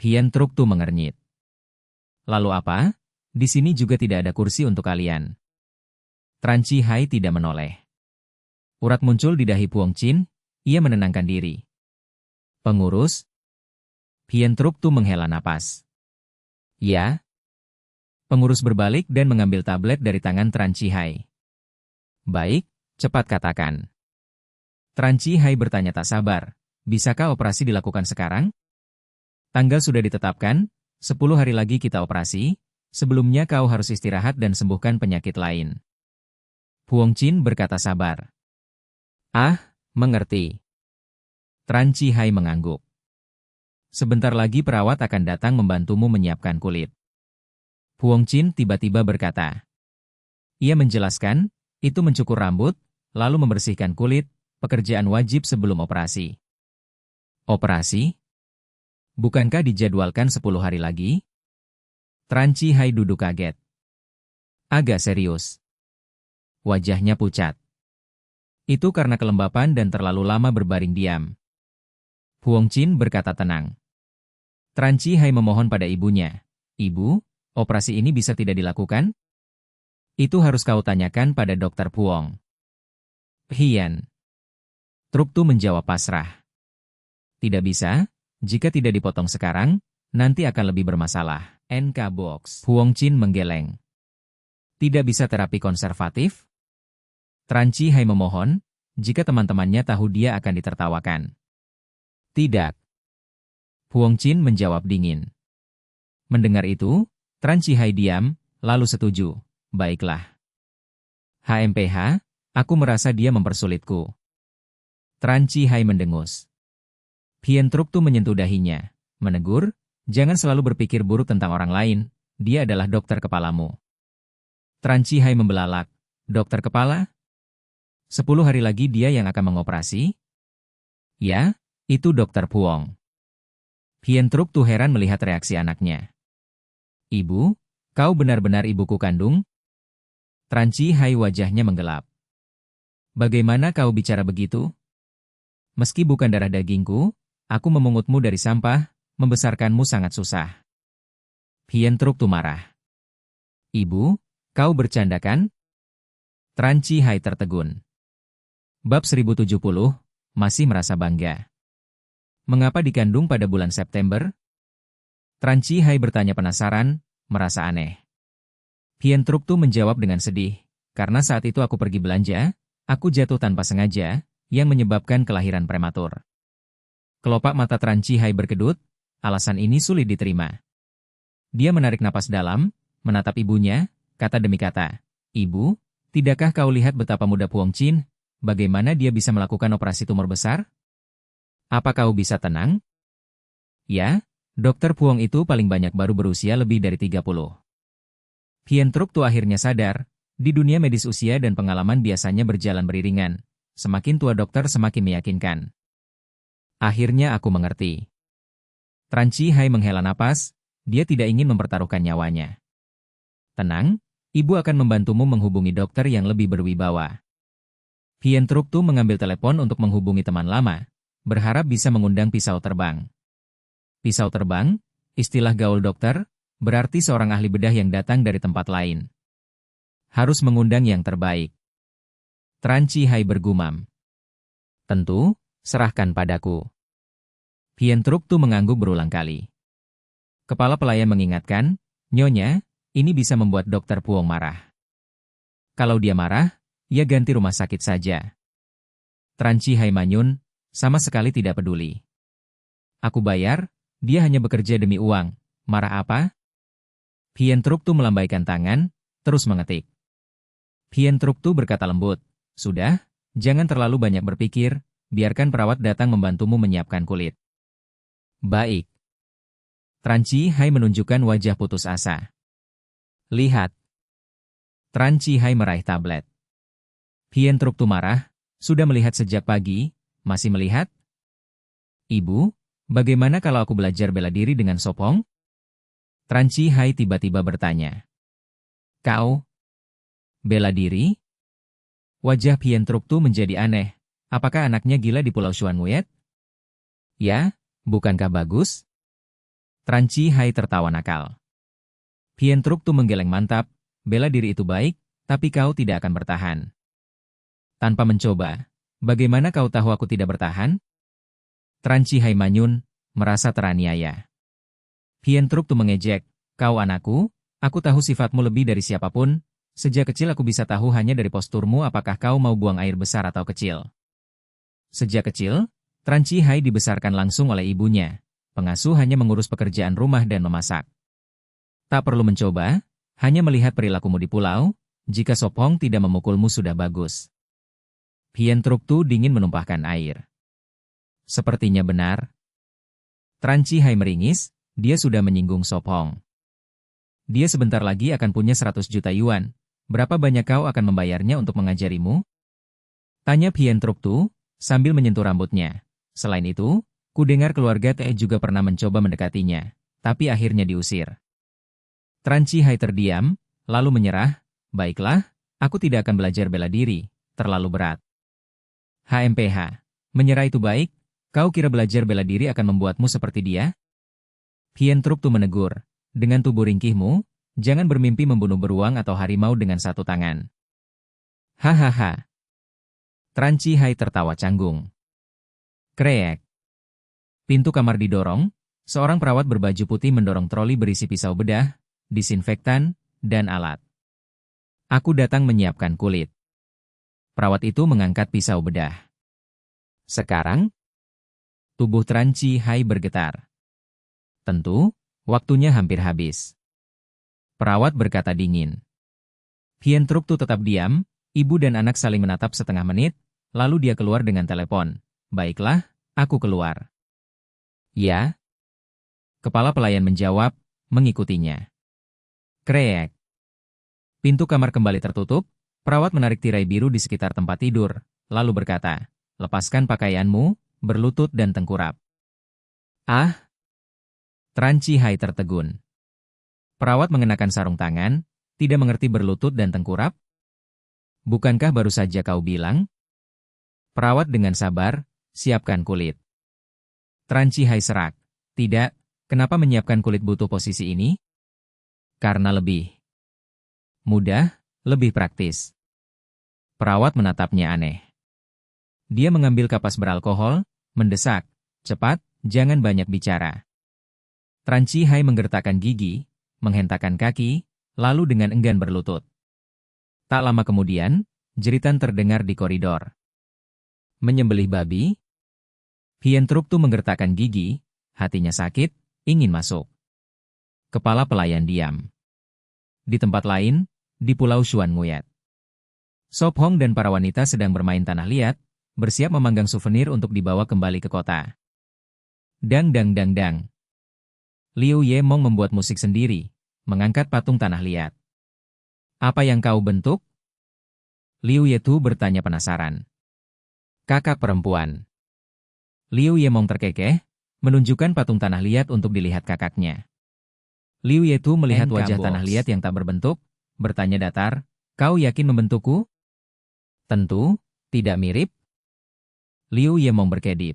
Pian Truk Tu mengernyit. Lalu apa? Di sini juga tidak ada kursi untuk kalian. Tran Chihai tidak menoleh. Urat muncul di dahi Puong Chin, ia menenangkan diri. Pengurus? Pian Truk Tu menghela napas. Ya. Pengurus berbalik dan mengambil tablet dari tangan Tran Chihai. Baik, cepat katakan. Tran Chihai bertanya tak sabar. Bisakah operasi dilakukan sekarang? Tanggal sudah ditetapkan, 10 hari lagi kita operasi, sebelumnya kau harus istirahat dan sembuhkan penyakit lain. Puong Chin berkata sabar. Mengerti. Tran Chihai mengangguk. Sebentar lagi perawat akan datang membantumu menyiapkan kulit. Puong Chin tiba-tiba berkata. Ia menjelaskan, itu mencukur rambut, lalu membersihkan kulit, pekerjaan wajib sebelum operasi. Operasi? Bukankah dijadwalkan 10 hari lagi? Tran Chihai duduk kaget. Agak serius. Wajahnya pucat. Itu karena kelembapan dan terlalu lama berbaring diam. Puong Chin berkata tenang. Tran Chihai memohon pada ibunya. Ibu, operasi ini bisa tidak dilakukan? Itu harus kau tanyakan pada dokter Puong. Pian Truk Tu menjawab pasrah. Tidak bisa, jika tidak dipotong sekarang, nanti akan lebih bermasalah. NK Box. Puong Chin menggeleng. Tidak bisa terapi konservatif? Tran Chihai memohon, jika teman-temannya tahu dia akan ditertawakan. Tidak. Puong Chin menjawab dingin. Mendengar itu, Tran Chihai diam, lalu setuju. Baiklah. HMPH, aku merasa dia mempersulitku. Tran Chihai mendengus. Pian Truk Tu menyentuh dahinya, menegur, jangan selalu berpikir buruk tentang orang lain, dia adalah dokter kepalamu. Tran Chihai membelalak, dokter kepala? 10 hari lagi dia yang akan mengoperasi? Ya, itu dokter Puong. Pian Truk Tu heran melihat reaksi anaknya. Ibu, kau benar-benar ibuku kandung? Tran Chihai wajahnya menggelap. Bagaimana kau bicara begitu? Meski bukan darah dagingku, Aku memungutmu dari sampah, membesarkanmu sangat susah. Hien Truk Tu marah. Ibu, kau bercanda kan? Tran Chi Hai tertegun. Bab 1070, masih merasa bangga. Mengapa dikandung pada bulan September? Tran Chi Hai bertanya penasaran, merasa aneh. Hien Truk Tu menjawab dengan sedih, karena saat itu aku pergi belanja, aku jatuh tanpa sengaja, yang menyebabkan kelahiran prematur. Kelopak mata Tran Chi Hai berkedut, alasan ini sulit diterima. Dia menarik napas dalam, menatap ibunya, kata demi kata, Ibu, tidakkah kau lihat betapa muda Puong Chin? Bagaimana dia bisa melakukan operasi tumor besar? Apa kau bisa tenang? Ya, dokter Puong itu paling banyak baru berusia lebih dari 30. Hien Truk Tu akhirnya sadar, di dunia medis usia dan pengalaman biasanya berjalan beriringan. Semakin tua dokter semakin meyakinkan. Akhirnya aku mengerti. Tran Chi Hai menghela napas, dia tidak ingin mempertaruhkan nyawanya. Tenang, ibu akan membantumu menghubungi dokter yang lebih berwibawa. Hien Truk Tu mengambil telepon untuk menghubungi teman lama, berharap bisa mengundang pisau terbang. Pisau terbang, istilah gaul dokter, berarti seorang ahli bedah yang datang dari tempat lain. Harus mengundang yang terbaik. Tran Chi Hai bergumam. Tentu, serahkan padaku. Hien Truk Tu mengangguk berulang kali. Kepala pelayan mengingatkan, Nyonya, ini bisa membuat dokter Puong marah. Kalau dia marah, ya ganti rumah sakit saja. Tran Chi Hai manyun, sama sekali tidak peduli. Aku bayar, dia hanya bekerja demi uang. Marah apa? Hien Truk Tu melambaikan tangan, terus mengetik. Hien Truk Tu berkata lembut, sudah, jangan terlalu banyak berpikir, biarkan perawat datang membantumu menyiapkan kulit. Baik. Tran Chi Hai menunjukkan wajah putus asa. Lihat. Tran Chi Hai meraih tablet. Hien Truk Tu marah, sudah melihat sejak pagi, masih melihat? Ibu, bagaimana kalau aku belajar bela diri dengan Sopong? Tran Chi Hai tiba-tiba bertanya. Kau? Bela diri? Wajah Hien Truk Tu menjadi aneh. Apakah anaknya gila di Pulau Xuan Wuyet? Ya, bukankah bagus? Tran Chi Hai tertawa nakal. Hien Truk Tu menggeleng mantap, bela diri itu baik, tapi kau tidak akan bertahan. Tanpa mencoba, bagaimana kau tahu aku tidak bertahan? Tran Chi Hai manyun, merasa teraniaya. Hien Truk Tu mengejek, kau anakku, aku tahu sifatmu lebih dari siapapun, sejak kecil aku bisa tahu hanya dari posturmu apakah kau mau buang air besar atau kecil. Sejak kecil, Tran Chi Hai dibesarkan langsung oleh ibunya, pengasuh hanya mengurus pekerjaan rumah dan memasak. Tak perlu mencoba, hanya melihat perilakumu di pulau, jika Sopong tidak memukulmu sudah bagus. Hien Truk Tu dingin menumpahkan air. Sepertinya benar. Tran Chi Hai meringis, dia sudah menyinggung Sopong. Dia sebentar lagi akan punya 100 juta yuan. Berapa banyak kau akan membayarnya untuk mengajarimu? Tanya Hien Truk Tu, sambil menyentuh rambutnya. Selain itu, ku dengar keluarga Teh juga pernah mencoba mendekatinya, tapi akhirnya diusir. Tran Chi Hai terdiam, lalu menyerah, baiklah, aku tidak akan belajar bela diri, terlalu berat. HMPH, menyerah itu baik, kau kira belajar bela diri akan membuatmu seperti dia? Hien Truk Tu menegur, dengan tubuh ringkihmu, jangan bermimpi membunuh beruang atau harimau dengan satu tangan. Hahaha. Tran Chi Hai tertawa canggung. Kreek. Pintu kamar didorong, seorang perawat berbaju putih mendorong troli berisi pisau bedah, disinfektan, dan alat. Aku datang menyiapkan kulit. Perawat itu mengangkat pisau bedah. Sekarang? Tubuh Tran Chi Hai bergetar. Tentu, waktunya hampir habis. Perawat berkata dingin. Hien Truk Tu tetap diam, ibu dan anak saling menatap setengah menit, lalu dia keluar dengan telepon. Baiklah, aku keluar. Ya. Kepala pelayan menjawab, mengikutinya. Kreek. Pintu kamar kembali tertutup, perawat menarik tirai biru di sekitar tempat tidur, lalu berkata, lepaskan pakaianmu, berlutut dan tengkurap. Ah! Tran Chi Hai tertegun. Perawat mengenakan sarung tangan, tidak mengerti berlutut dan tengkurap? Bukankah baru saja kau bilang? Perawat dengan sabar, siapkan kulit. Tran Qihai serak. Tidak, kenapa menyiapkan kulit butuh posisi ini? Karena lebih mudah, lebih praktis. Perawat menatapnya aneh. Dia mengambil kapas beralkohol, mendesak, cepat, jangan banyak bicara. Tran Qihai menggertakkan gigi, menghentakkan kaki, lalu dengan enggan berlutut. Tak lama kemudian, jeritan terdengar di koridor. Menyembelih babi? Hien Truk Tu menggertakkan gigi, hatinya sakit, ingin masuk. Kepala pelayan diam. Di tempat lain, di Pulau Xuan Nguyat, Sop Hong dan para wanita sedang bermain tanah liat, bersiap memanggang souvenir untuk dibawa kembali ke kota. Dang dang dang dang. Liu Ye Mong membuat musik sendiri, mengangkat patung tanah liat. Apa yang kau bentuk? Liu Ye Tu bertanya penasaran. Kakak perempuan. Liu Ye Mong terkekeh, menunjukkan patung tanah liat untuk dilihat kakaknya. Liu Ye Tu melihat wajah tanah liat yang tak berbentuk, bertanya datar, kau yakin membentukku? Tentu, tidak mirip. Liu Ye Mong berkedip.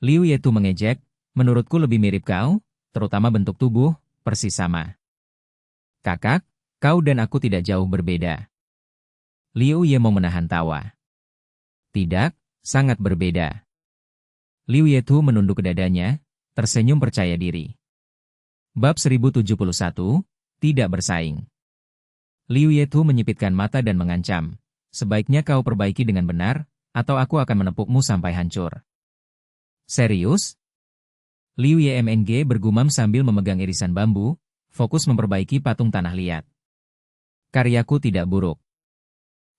Liu Ye Tu mengejek, menurutku lebih mirip kau, terutama bentuk tubuh, persis sama. Kakak, kau dan aku tidak jauh berbeda. Liu Ye Mong menahan tawa. Tidak, sangat berbeda. Liu Ye Tu menunduk ke dadanya, tersenyum percaya diri. Bab 1071, tidak bersaing. Liu Ye Tu menyipitkan mata dan mengancam. Sebaiknya kau perbaiki dengan benar, atau aku akan menepukmu sampai hancur. Serius? Liu Ye Mng bergumam sambil memegang irisan bambu, fokus memperbaiki patung tanah liat. Karyaku tidak buruk.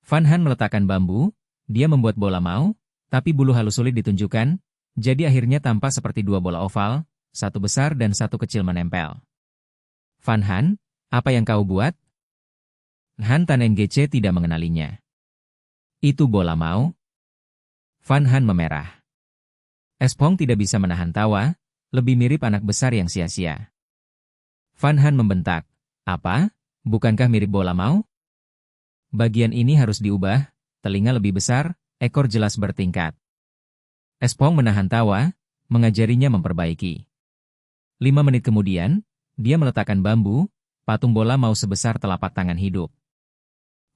Fan Han meletakkan bambu, dia membuat bola mau, tapi bulu halus sulit ditunjukkan, jadi akhirnya tampak seperti dua bola oval, satu besar dan satu kecil menempel. Fan Han, apa yang kau buat? Han Tan Ngc tidak mengenalinya. Itu bola mau? Fan Han memerah. Espong tidak bisa menahan tawa, lebih mirip anak besar yang sia-sia. Fan Han membentak, apa? Bukankah mirip bola mau? Bagian ini harus diubah, telinga lebih besar, ekor jelas bertingkat. Espong menahan tawa, mengajarinya memperbaiki. 5 menit kemudian, dia meletakkan bambu, patung bola mau sebesar telapak tangan hidup.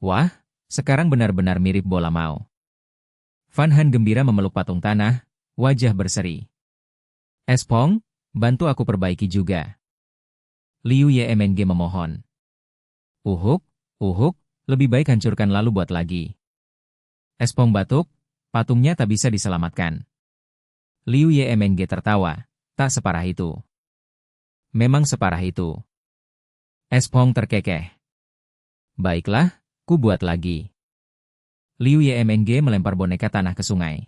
Wah, sekarang benar-benar mirip bola mau. Fan Han gembira memeluk patung tanah, wajah berseri. Espong, bantu aku perbaiki juga. Liu Ye Mng memohon. Uhuk, lebih baik hancurkan lalu buat lagi. Espong batuk, patungnya tak bisa diselamatkan. Liu Ye Mng tertawa, tak separah itu. Memang separah itu. Espong terkekeh. Baiklah, ku buat lagi. Liu Ye Mng melempar boneka tanah ke sungai.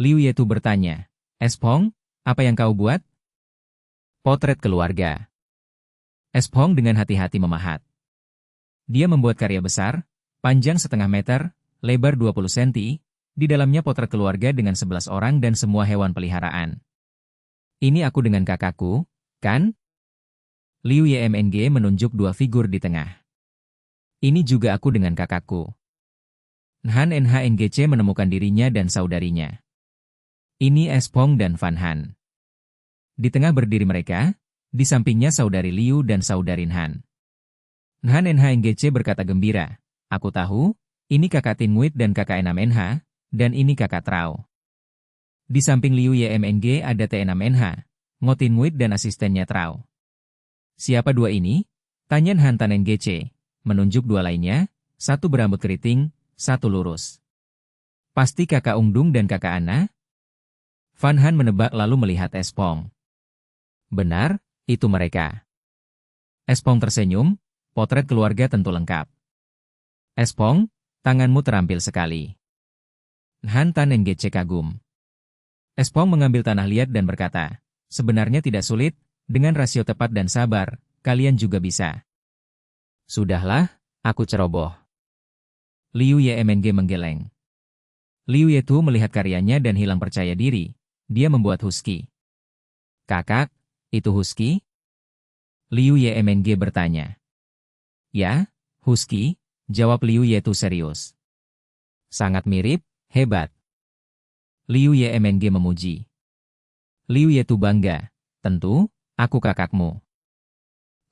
Liu Ye Tu bertanya, Espong, apa yang kau buat? Potret keluarga. Espong dengan hati-hati memahat. Dia membuat karya besar, panjang 0,5 meter, lebar 20 cm, di dalamnya potret keluarga dengan 11 orang dan semua hewan peliharaan. Ini aku dengan kakakku, kan? Liu Ye Mng menunjuk dua figur di tengah. Ini juga aku dengan kakakku. Han Nhngc menemukan dirinya dan saudarinya. Ini Espong dan Fan Han. Di tengah berdiri mereka, di sampingnya saudari Liu dan saudarin Han. Han Nhngc berkata gembira, aku tahu, ini kakak Tin Nguit dan kakak Enam Nh, dan ini kakak Trao. Di samping Liu Ye Mng ada T6 Nh, Ngo Tin Nguit dan asistennya Trao. Siapa dua ini? Tanya Han Tan Ngc, menunjuk dua lainnya, satu berambut keriting, satu lurus. Pasti kakak Ungdung dan kakak Ana? Fan Han menebak lalu melihat Espong. Benar, itu mereka. Espong tersenyum, potret keluarga tentu lengkap. Espong, tanganmu terampil sekali. Han Tan Ngc kagum. Espong mengambil tanah liat dan berkata, sebenarnya tidak sulit, dengan rasio tepat dan sabar, kalian juga bisa. Sudahlah, aku ceroboh. Liu Ye Mng menggeleng. Liu Ye Tu melihat karyanya dan hilang percaya diri, dia membuat husky. Kakak, itu husky? Liu Ye Mng bertanya. Ya, husky, jawab Liu Ye Tu serius. Sangat mirip, hebat. Liu Ye Mng memuji. Liu Yetu bangga. Tentu, aku kakakmu.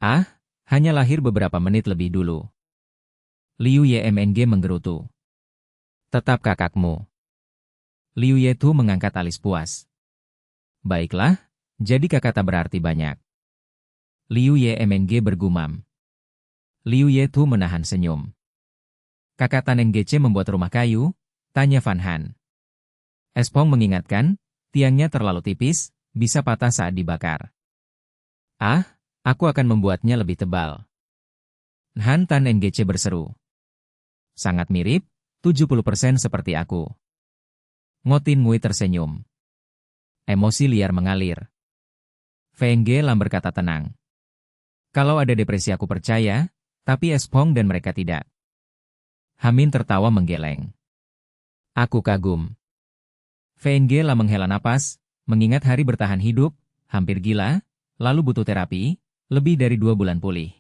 Ah, hanya lahir beberapa menit lebih dulu. Liu Yemng menggerutu. Tetap kakakmu. Liu Yetu mengangkat alis puas. Baiklah, jadi kakak tak berarti banyak. Liu Yemng bergumam. Liu Yetu menahan senyum. Kakak Tan NGC membuat rumah kayu? Tanya Van Han. Espong mengingatkan, tiangnya terlalu tipis, bisa patah saat dibakar. Ah, aku akan membuatnya lebih tebal. Han Tan NGC berseru. Sangat mirip, 70% seperti aku. Ngotin Ngui tersenyum. Emosi liar mengalir. Feng Lam berkata tenang. Kalau ada depresi aku percaya, tapi Espong dan mereka tidak. Hamin tertawa menggeleng. Aku kagum. Feng Lam menghela napas, mengingat hari bertahan hidup, hampir gila, lalu butuh terapi, lebih dari 2 bulan pulih.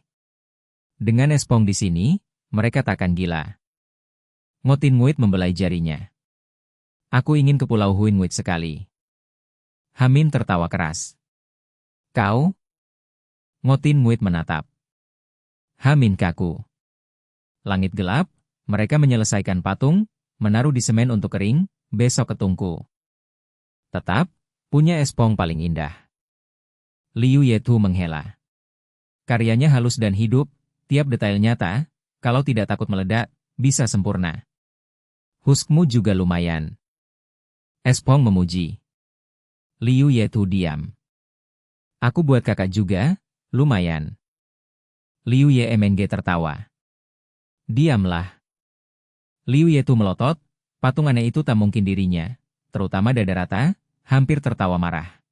Dengan Espong di sini, mereka takkan gila. Ngotin Nguit membelai jarinya. Aku ingin ke Pulau Huin Nguit sekali. Hamin tertawa keras. Kau? Ngotin Nguit menatap. Hamin kaku. Langit gelap, mereka menyelesaikan patung, menaruh di semen untuk kering, besok ke Tungku. Tetap, punya Espong paling indah. Liu Yetu menghela. Karyanya halus dan hidup, tiap detail nyata, kalau tidak takut meledak, bisa sempurna. Huskmu juga lumayan. Espong memuji. Liu Yetu diam. Aku buat kakak juga, lumayan. Liu Yemng tertawa. Diamlah. Liu Yetu melotot, patung aneh itu tak mungkin dirinya, terutama dada rata, hampir tertawa marah.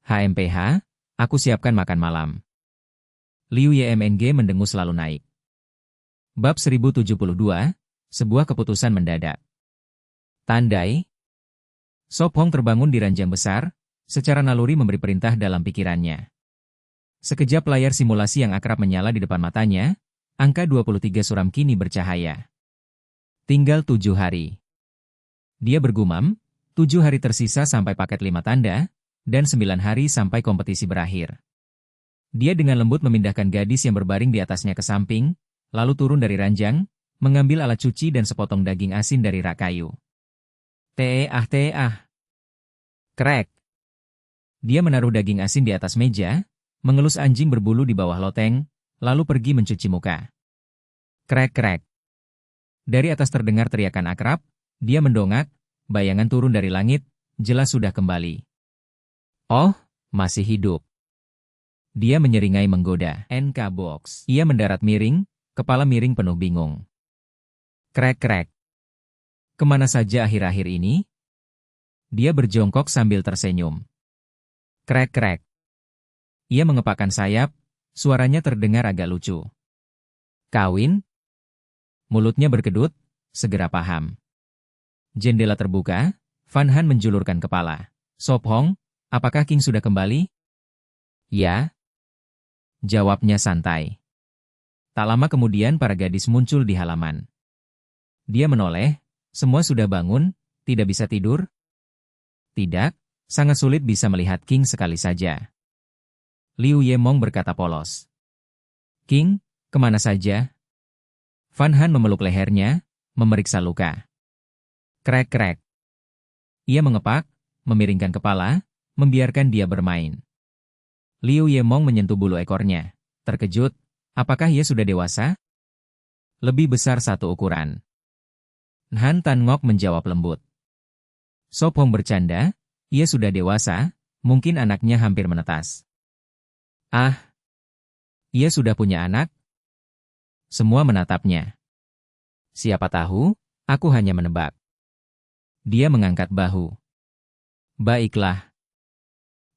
HMPH, aku siapkan makan malam. Liu Yemng mendengus lalu naik. Bab 1072, sebuah keputusan mendadak. Tandai. Sop Hong terbangun di ranjang besar, secara naluri memberi perintah dalam pikirannya. Sekejap layar simulasi yang akrab menyala di depan matanya, angka 23 suram kini bercahaya. Tinggal 7 hari. Dia bergumam, 7 hari tersisa sampai paket 5 tanda, dan 9 hari sampai kompetisi berakhir. Dia dengan lembut memindahkan gadis yang berbaring di atasnya ke samping, lalu turun dari ranjang, mengambil alat cuci dan sepotong daging asin dari rak kayu. Teah. Krek. Dia menaruh daging asin di atas meja, mengelus anjing berbulu di bawah loteng, lalu pergi mencuci muka. Krek. Dari atas terdengar teriakan akrab, dia mendongak, bayangan turun dari langit, jelas sudah kembali. Oh, masih hidup. Dia menyeringai menggoda. NK Box. Ia mendarat miring, kepala miring penuh bingung. Krek. Kemana saja akhir-akhir ini? Dia berjongkok sambil tersenyum. Krek. Ia mengepakkan sayap, suaranya terdengar agak lucu. Kawin? Mulutnya berkedut, segera paham. Jendela terbuka, Van Han menjulurkan kepala. Sop Hong, apakah King sudah kembali? Ya. Jawabnya santai. Tak lama kemudian para gadis muncul di halaman. Dia menoleh, semua sudah bangun, tidak bisa tidur? Tidak, sangat sulit bisa melihat King sekali saja. Liu Yemong berkata polos. King, kemana saja? Van Han memeluk lehernya, memeriksa luka. Krek. Ia mengepak, memiringkan kepala, membiarkan dia bermain. Liu Yemong menyentuh bulu ekornya. Terkejut, apakah ia sudah dewasa? Lebih besar satu ukuran. Han Tan Ngok menjawab lembut. Sop Hong bercanda, ia sudah dewasa, mungkin anaknya hampir menetas. Ah, ia sudah punya anak? Semua menatapnya. Siapa tahu, aku hanya menebak. Dia mengangkat bahu. Baiklah.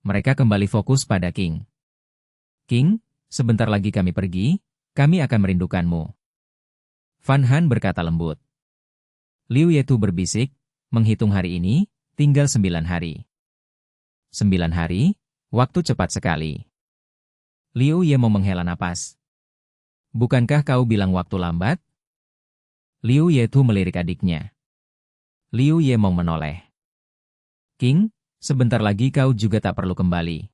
Mereka kembali fokus pada King. King, sebentar lagi kami pergi, kami akan merindukanmu. Van Han berkata lembut. Liu Yetu berbisik, menghitung hari ini, tinggal 9 hari. 9 hari, waktu cepat sekali. Liu Ye mau menghela napas. Bukankah kau bilang waktu lambat? Liu Yetu melirik adiknya. Liu Ye mau menoleh. King, Sebentar lagi kau juga tak perlu kembali.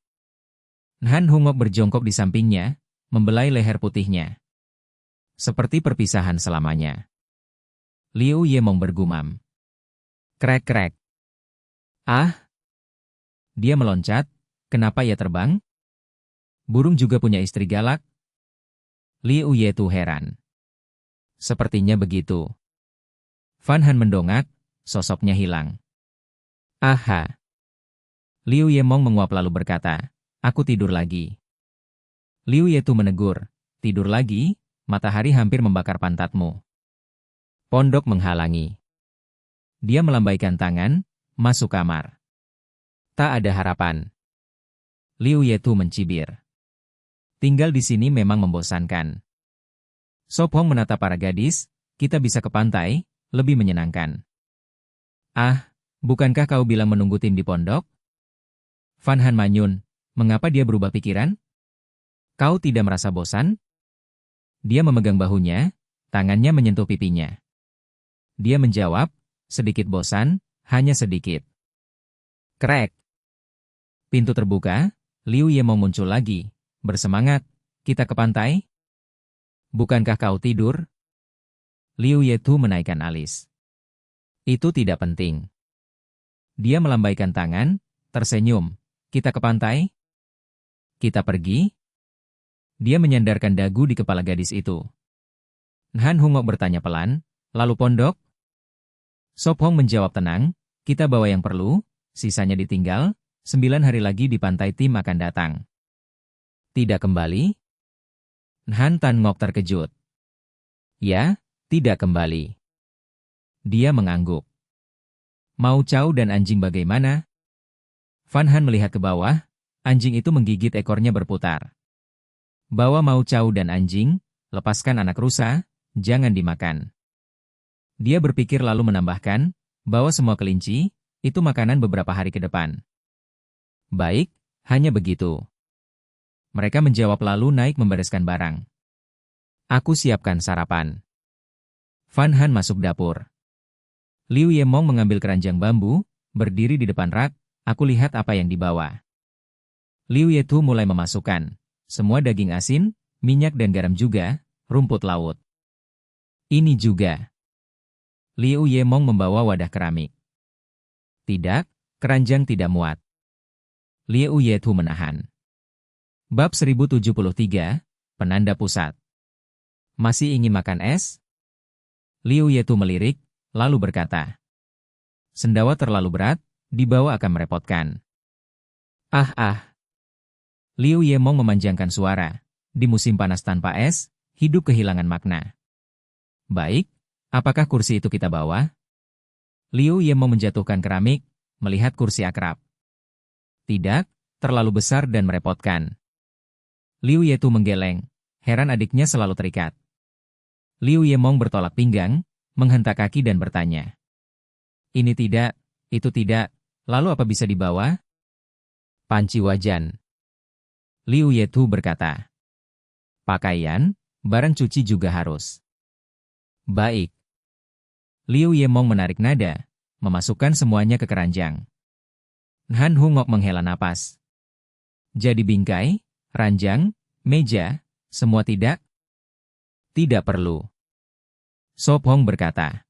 Han Hungok berjongkok di sampingnya, membelai leher putihnya. Seperti perpisahan selamanya. Liu Yemong bergumam. Krek-krek. Ah! Dia meloncat, kenapa ia terbang? Burung juga punya istri galak? Liu Yetu heran. Sepertinya begitu. Fan Han mendongak, sosoknya hilang. Aha! Liu Yemong menguap lalu berkata, aku tidur lagi. Liu Yetu menegur, tidur lagi, matahari hampir membakar pantatmu. Pondok menghalangi. Dia melambaikan tangan, masuk kamar. Tak ada harapan. Liu Yetu mencibir. Tinggal di sini memang membosankan. Sop Hong menatap para gadis, kita bisa ke pantai, lebih menyenangkan. Ah, bukankah kau bilang menunggu tim di pondok? Fan Han manyun, mengapa dia berubah pikiran? Kau tidak merasa bosan? Dia memegang bahunya, tangannya menyentuh pipinya. Dia menjawab, sedikit bosan, hanya sedikit. Krek. Pintu terbuka, Liu Yemong muncul lagi, bersemangat, kita ke pantai? Bukankah kau tidur? Liu Yetu menaikkan alis. Itu tidak penting. Dia melambaikan tangan, tersenyum, kita ke pantai? Kita pergi? Dia menyandarkan dagu di kepala gadis itu. Han Hungok bertanya pelan, lalu pondok? Sop Hong menjawab tenang, kita bawa yang perlu, sisanya ditinggal, 9 hari lagi di pantai tim akan datang. Tidak kembali? Han Tan Ngok terkejut. Ya, tidak kembali. Dia mengangguk. Mau Chow dan anjing bagaimana? Fan Han melihat ke bawah, anjing itu menggigit ekornya berputar. Bawa Mau Chow dan anjing, lepaskan anak rusa, jangan dimakan. Dia berpikir lalu menambahkan, bawa semua kelinci, itu makanan beberapa hari ke depan. Baik, hanya begitu. Mereka menjawab lalu naik membereskan barang. Aku siapkan sarapan. Fan Han masuk dapur. Liu Yemong mengambil keranjang bambu, berdiri di depan rak, aku lihat apa yang dibawa. Liu Yetu mulai memasukkan, semua daging asin, minyak dan garam juga, rumput laut. Ini juga. Liu Yemong membawa wadah keramik. Tidak, keranjang tidak muat. Liu Yetu menahan. Bab 1073, Penanda Pusat. Masih ingin makan es? Liu Yetu melirik, lalu berkata. Sendawa terlalu berat, dibawa akan merepotkan. Ah. Liu Yemong memanjangkan suara. Di musim panas tanpa es, hidup kehilangan makna. Baik, apakah kursi itu kita bawa? Liu Yemong menjatuhkan keramik, melihat kursi akrab. Tidak, terlalu besar dan merepotkan. Liu Yetu menggeleng, heran adiknya selalu terikat. Liu Yemong bertolak pinggang, menghentak kaki dan bertanya. Ini tidak, itu tidak, lalu apa bisa dibawa? Panci wajan. Liu Yetu berkata. Pakaian, barang cuci juga harus. Baik. Liu Yemong menarik nada, memasukkan semuanya ke keranjang. Han Hungok menghela napas. Jadi bingkai, ranjang, meja, semua tidak? Tidak perlu. Sop Hong berkata.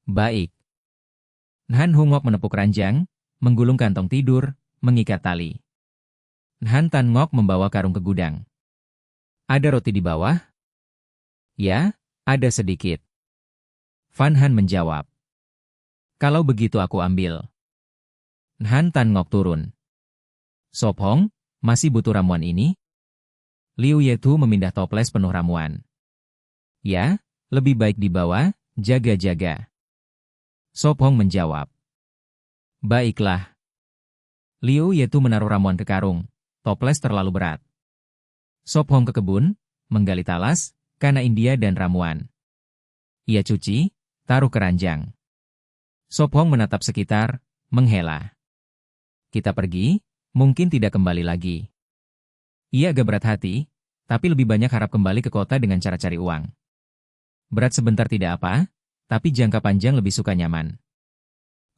Baik. Han Hungok menepuk ranjang, menggulung kantong tidur, mengikat tali. Han Tan Ngok membawa karung ke gudang. Ada roti di bawah? Ya, ada sedikit. Fan Han menjawab. Kalau begitu aku ambil. Han Tan Ngok turun. Sop Hong, masih butuh ramuan ini? Liu Yetu memindah toples penuh ramuan. Ya, lebih baik dibawa, jaga-jaga. Sop Hong menjawab. Baiklah. Liu Yetu menaruh ramuan ke karung, toples terlalu berat. Sop Hong ke kebun, menggali talas, kana India dan ramuan. Ia cuci, taruh keranjang. Sop Hong menatap sekitar, menghela. Kita pergi, mungkin tidak kembali lagi. Ia agak berat hati, tapi lebih banyak harap kembali ke kota dengan cara cari uang. Berat sebentar tidak apa, tapi jangka panjang lebih suka nyaman.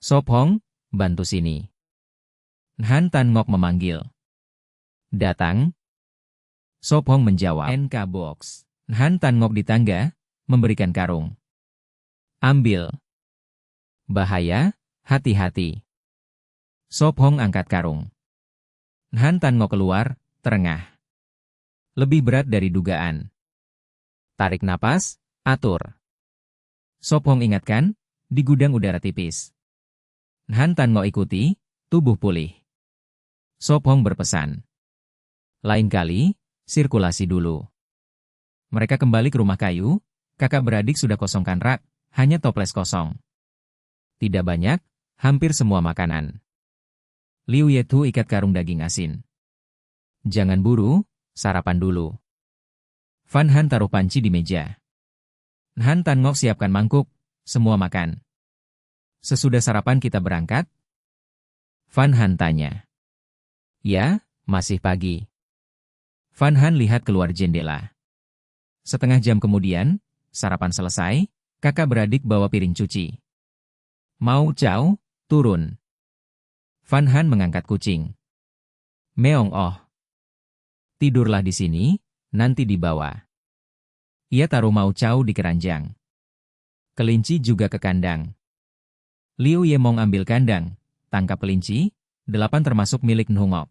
Sop Hong, bantu sini. Han Tan Ngok memanggil. Datang. Sop Hong menjawab. NK Box. Han Tan Ngok di tangga, memberikan karung. Ambil. Bahaya, hati-hati. Sop Hong angkat karung. Han Tan Ngok keluar, terengah. Lebih berat dari dugaan. Tarik napas, atur. Sop Hong ingatkan, di gudang udara tipis. Han Tan Ngok ikuti, tubuh pulih. Sop Hong berpesan. Lain kali, sirkulasi dulu. Mereka kembali ke rumah kayu, kakak beradik sudah kosongkan rak, hanya toples kosong. Tidak banyak, hampir semua makanan. Liu Yetu ikat karung daging asin. Jangan buru, sarapan dulu. Fan Han taruh panci di meja. Han Tan Ngok siapkan mangkuk, semua makan. Sesudah sarapan kita berangkat? Fan Han tanya. Ya, masih pagi. Fan Han lihat keluar jendela. Setengah jam kemudian, sarapan selesai, kakak beradik bawa piring cuci. Mau Chow, turun. Fan Han mengangkat kucing. Meong oh. Tidurlah di sini, nanti dibawa. Ia taruh Mau Chow di keranjang. Kelinci juga ke kandang. Liu Yemong ambil kandang, tangkap kelinci, 8 termasuk milik Nhungok.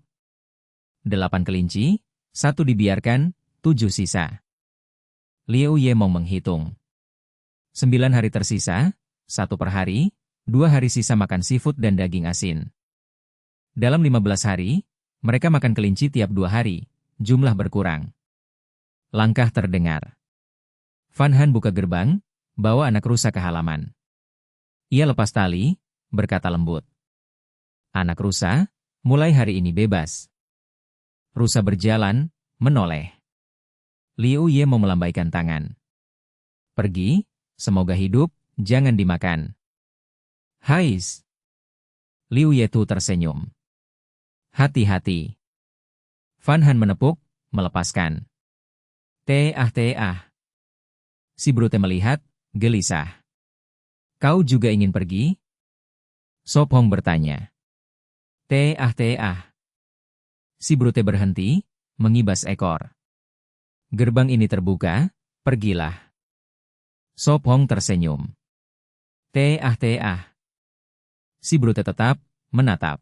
8 kelinci, 1 dibiarkan, 7 sisa. Liu Yemong menghitung. 9 hari tersisa, 1 per hari, 2 hari sisa makan seafood dan daging asin. Dalam 15 hari, mereka makan kelinci tiap 2 hari, jumlah berkurang. Langkah terdengar. Fan Han buka gerbang, bawa anak rusa ke halaman. Ia lepas tali, berkata lembut. Anak rusa, mulai hari ini bebas. Rusa berjalan, menoleh. Liu Ye mau melambaikan tangan. Pergi, semoga hidup, jangan dimakan. Hais. Liu Yetu tersenyum. Hati-hati. Fan Han menepuk, melepaskan. Teah. Si Brute melihat, gelisah. Kau juga ingin pergi? Sop Hong bertanya. Teah. Si Brute berhenti, mengibas ekor. Gerbang ini terbuka, pergilah. Sop Hong tersenyum. Teah. Si Brute tetap, menatap.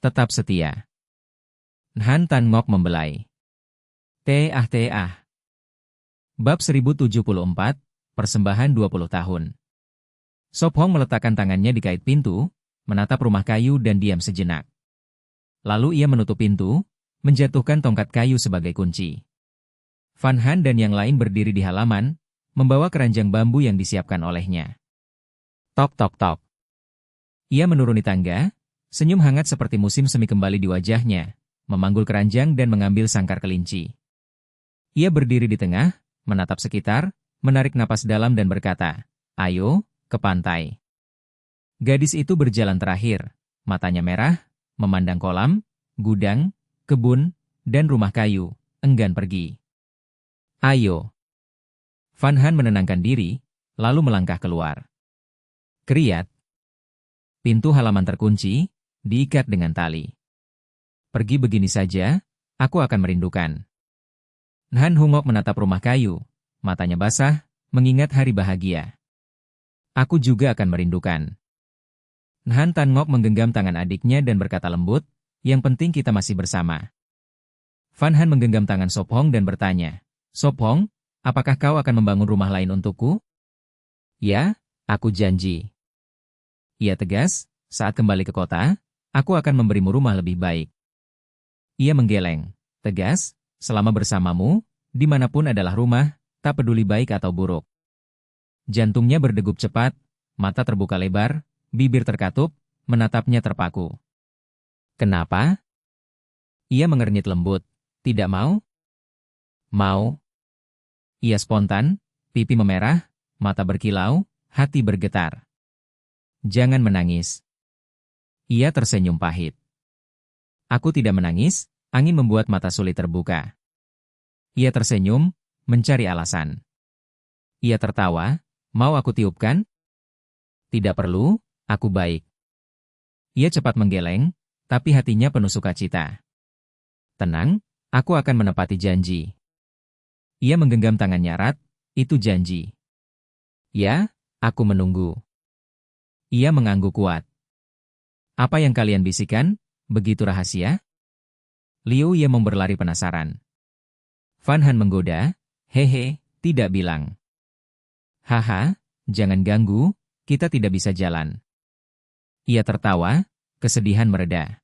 Tetap setia. Han Tan Ngok membelai. Teah. Bab 1074, Persembahan 20 tahun. Sop Hong meletakkan tangannya di kait pintu, menatap rumah kayu dan diam sejenak. Lalu ia menutup pintu, menjatuhkan tongkat kayu sebagai kunci. Fan Han dan yang lain berdiri di halaman, membawa keranjang bambu yang disiapkan olehnya. Tok. Ia menuruni tangga, senyum hangat seperti musim semi kembali di wajahnya, memanggul keranjang dan mengambil sangkar kelinci. Ia berdiri di tengah, menatap sekitar, menarik napas dalam dan berkata, "Ayo, ke pantai." Gadis itu berjalan terakhir, matanya merah, memandang kolam, gudang, kebun, dan rumah kayu, enggan pergi. "Ayo." Fan Han menenangkan diri, lalu melangkah keluar. Kriat. Pintu halaman terkunci, diikat dengan tali. Pergi begini saja, aku akan merindukan. Han Hungok menatap rumah kayu, matanya basah, mengingat hari bahagia. Aku juga akan merindukan. Han Tan Ngok menggenggam tangan adiknya dan berkata lembut, yang penting kita masih bersama. Fan Han menggenggam tangan Sop Hong dan bertanya, Sop Hong, apakah kau akan membangun rumah lain untukku? Ya, aku janji. Ia tegas, saat kembali ke kota, aku akan memberimu rumah lebih baik. Ia menggeleng, tegas, selama bersamamu, dimanapun adalah rumah, tak peduli baik atau buruk. Jantungnya berdegup cepat, mata terbuka lebar, bibir terkatup, menatapnya terpaku. Kenapa? Ia mengernyit lembut, tidak mau? Mau. Ia spontan, pipi memerah, mata berkilau, hati bergetar. Jangan menangis. Ia tersenyum pahit. Aku tidak menangis, angin membuat mata sulit terbuka. Ia tersenyum, mencari alasan. Ia tertawa, mau aku tiupkan? Tidak perlu, aku baik. Ia cepat menggeleng, tapi hatinya penuh sukacita. Tenang, aku akan menepati janji. Ia menggenggam tangannya erat, itu janji. Ya, aku menunggu. Ia mengangguk kuat. Apa yang kalian bisikan, begitu rahasia? Liu Ye berlari penasaran. Fan Han menggoda, hehe, tidak bilang. Haha, jangan ganggu, kita tidak bisa jalan. Ia tertawa, kesedihan mereda.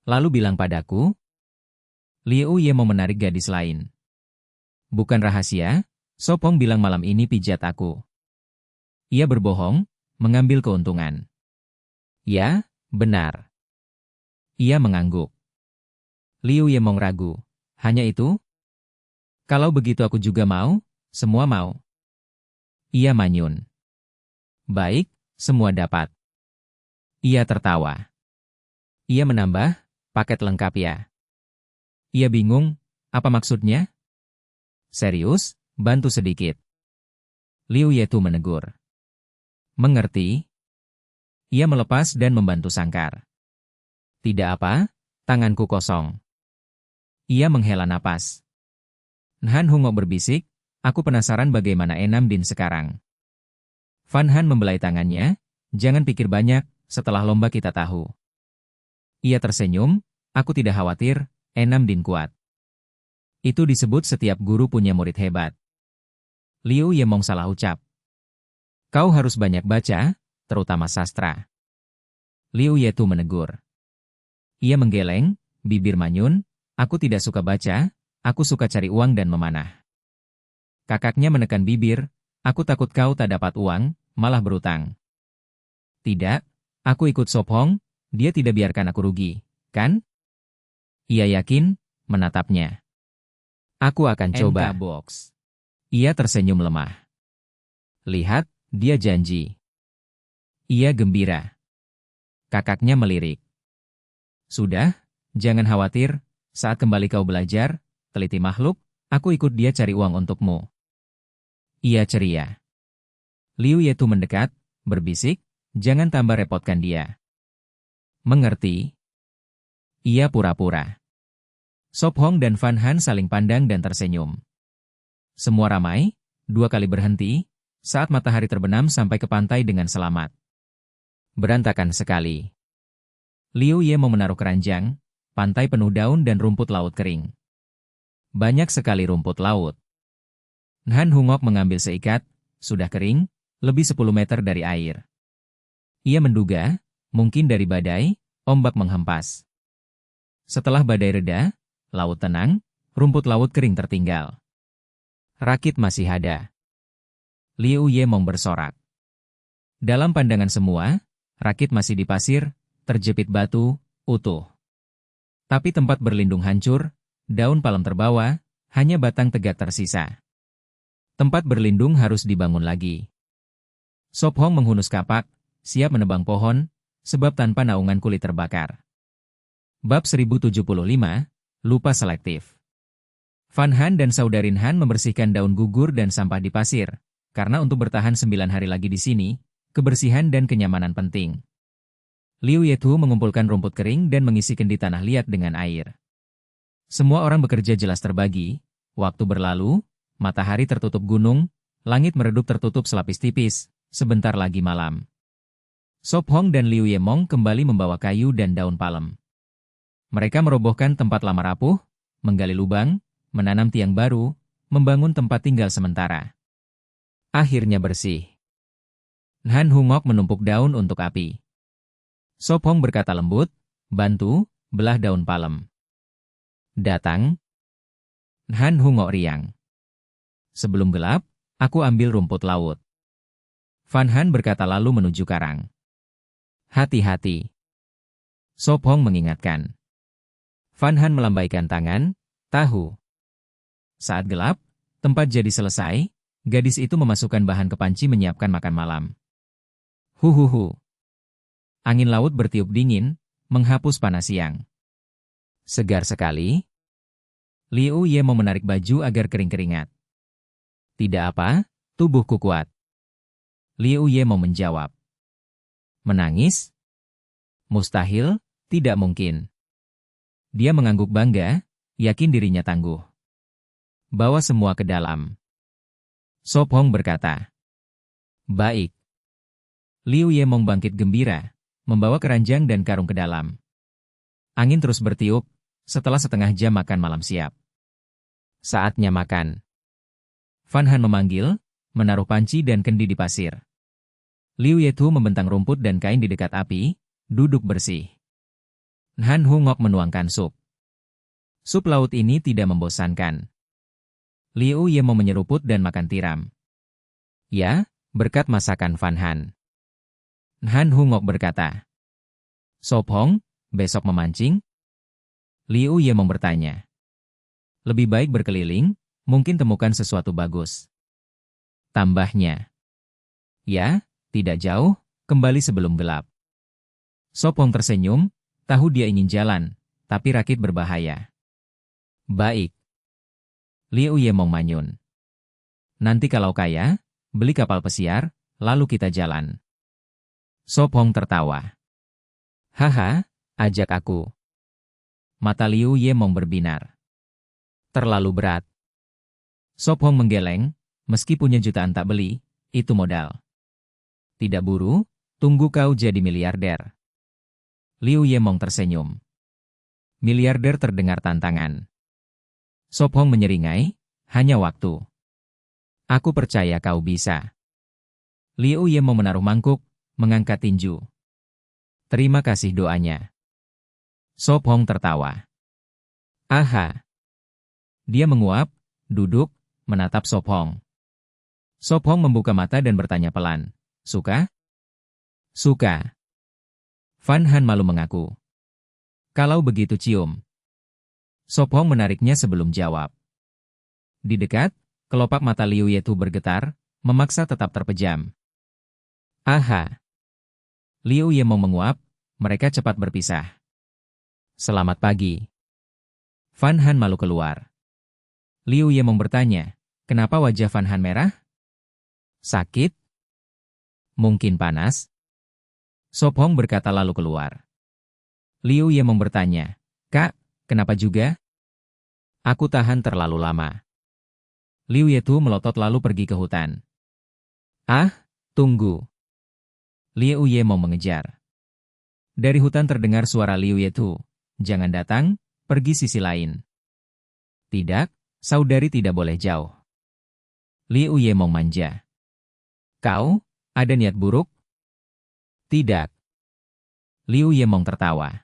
Lalu bilang padaku, Liu Ye menarik gadis lain. Bukan rahasia, Sopong bilang malam ini pijat aku. Ia berbohong, mengambil keuntungan. Ya, benar. Ia mengangguk. Liu Ye ragu, hanya itu? Kalau begitu aku juga mau, semua mau. Ia manyun. Baik, semua dapat. Ia tertawa. Ia menambah, paket lengkap ya. Ia bingung, apa maksudnya? Serius, bantu sedikit. Liu Ye menegur. Mengerti? Ia melepas dan membantu sangkar. Tidak apa, tanganku kosong. Ia menghela napas. Han Hungok berbisik, aku penasaran bagaimana Enam Din sekarang. Fan Han membelai tangannya, jangan pikir banyak, setelah lomba kita tahu. Ia tersenyum, aku tidak khawatir, Enam Din kuat. Itu disebut setiap guru punya murid hebat. Liu Ye salah ucap. Kau harus banyak baca, terutama sastra. Liu Ye menegur. Ia menggeleng, bibir manyun, aku tidak suka baca, aku suka cari uang dan memanah. Kakaknya menekan bibir, aku takut kau tak dapat uang, malah berutang. Tidak, aku ikut Sop Hong, dia tidak biarkan aku rugi, kan? Ia yakin, menatapnya. Aku akan coba. Box. Ia tersenyum lemah. Lihat, dia janji. Ia gembira. Kakaknya melirik. Sudah, jangan khawatir, saat kembali kau belajar, teliti makhluk, aku ikut dia cari uang untukmu. Ia ceria. Liu Ye mendekat, berbisik, jangan tambah repotkan dia. Mengerti? Ia pura-pura. Sop Hong dan Fan Han saling pandang dan tersenyum. Semua ramai, 2 kali berhenti, saat matahari terbenam sampai ke pantai dengan selamat. Berantakan sekali. Liu Ye menaruh keranjang, pantai penuh daun dan rumput laut kering. Banyak sekali rumput laut. Han Hungok mengambil seikat, sudah kering, lebih 10 meter dari air. Ia menduga, mungkin dari badai, ombak menghempas. Setelah badai reda, laut tenang, rumput laut kering tertinggal. Rakit masih ada. Liu Ye bersorak. Dalam pandangan semua, rakit masih di pasir, terjepit batu, utuh. Tapi tempat berlindung hancur, daun palem terbawa, hanya batang tegak tersisa. Tempat berlindung harus dibangun lagi. Sop Hong menghunus kapak, siap menebang pohon, sebab tanpa naungan kulit terbakar. Bab 1075, Lupa selektif. Fan Han dan Saudarin Han membersihkan daun gugur dan sampah di pasir, karena untuk bertahan 9 hari lagi di sini, kebersihan dan kenyamanan penting. Liu Ye mengumpulkan rumput kering dan mengisi kendi tanah liat dengan air. Semua orang bekerja jelas terbagi, waktu berlalu, matahari tertutup gunung, langit meredup tertutup selapis tipis, sebentar lagi malam. Sop Hong dan Liu Ye kembali membawa kayu dan daun palem. Mereka merobohkan tempat lama rapuh, menggali lubang, menanam tiang baru, membangun tempat tinggal sementara. Akhirnya bersih. Han Hungok menumpuk daun untuk api. Sop Hong berkata lembut, bantu, belah daun palem. Datang. Han Hungok riang. Sebelum gelap, aku ambil rumput laut. Fan Han berkata lalu menuju karang. Hati-hati. Sop Hong mengingatkan. Fan Han melambaikan tangan, tahu. Saat gelap, tempat jadi selesai, gadis itu memasukkan bahan ke panci menyiapkan makan malam. Huhuhu. Angin laut bertiup dingin, menghapus panas siang. Segar sekali. Liu Ye menarik baju agar kering keringat. Tidak apa, tubuhku kuat. Liu Ye menjawab. Menangis? Mustahil, Tidak mungkin. Dia mengangguk bangga, yakin dirinya tangguh. Bawa semua ke dalam. Sop Hong berkata. Baik. Liu Yemong bangkit gembira, membawa keranjang dan karung ke dalam. Angin terus bertiup, setelah setengah jam makan malam siap. Saatnya makan. Fan Han memanggil, menaruh panci dan kendi di pasir. Liu Yetu membentang rumput dan kain di dekat api, duduk bersih. Han Hungok menuangkan sup. Sup laut ini tidak membosankan. Liu Ye mau menyeruput dan makan tiram. Ya, berkat masakan Fan Han. Han Hungok berkata. Sop Hong, besok memancing? Liu Ye mau bertanya. Lebih baik berkeliling, mungkin temukan sesuatu bagus. Tambahnya. Ya, tidak jauh, kembali sebelum gelap. Sop Hong tersenyum, tahu dia ingin jalan, tapi rakit berbahaya. Baik. Liu Ye mau manyun. Nanti kalau kaya, beli kapal pesiar, lalu kita jalan. Sop Hong tertawa. Haha, ajak aku. Mata Liu Ye mau berbinar. Terlalu berat. Sop Hong menggeleng, meski punya jutaan tak beli, itu modal. Tidak buru, tunggu kau jadi miliarder. Liu Ye mau tersenyum. Miliarder terdengar tantangan. Sop Hong menyeringai, hanya waktu. Aku percaya kau bisa. Liu Ye mau menaruh mangkuk, mengangkat tinju. Terima kasih doanya. Sop Hong tertawa. Aha. Dia menguap, duduk, menatap Sop Hong. Sop Hong membuka mata dan bertanya pelan. Suka? Suka. Fan Han malu mengaku. Kalau begitu cium. Sop Hong menariknya sebelum jawab. Di dekat, kelopak mata Liu Yetu bergetar, memaksa tetap terpejam. Aha. Liu Ye mau menguap, mereka cepat berpisah. Selamat pagi. Fan Han malu keluar. Liu Ye mau bertanya, kenapa wajah Fan Han merah? Sakit? Mungkin panas? Sop Hong berkata lalu keluar. Liu Ye mau bertanya, Kak, kenapa juga? Aku tahan terlalu lama. Liu Yetu melotot lalu pergi ke hutan. Ah, tunggu. Liu Ye mau mengejar. Dari hutan terdengar suara Liu Yetu. Jangan datang, pergi sisi lain. Tidak, saudari tidak boleh jauh. Liu Ye mau manja. Kau, ada niat buruk? Tidak. Liu Ye mau tertawa.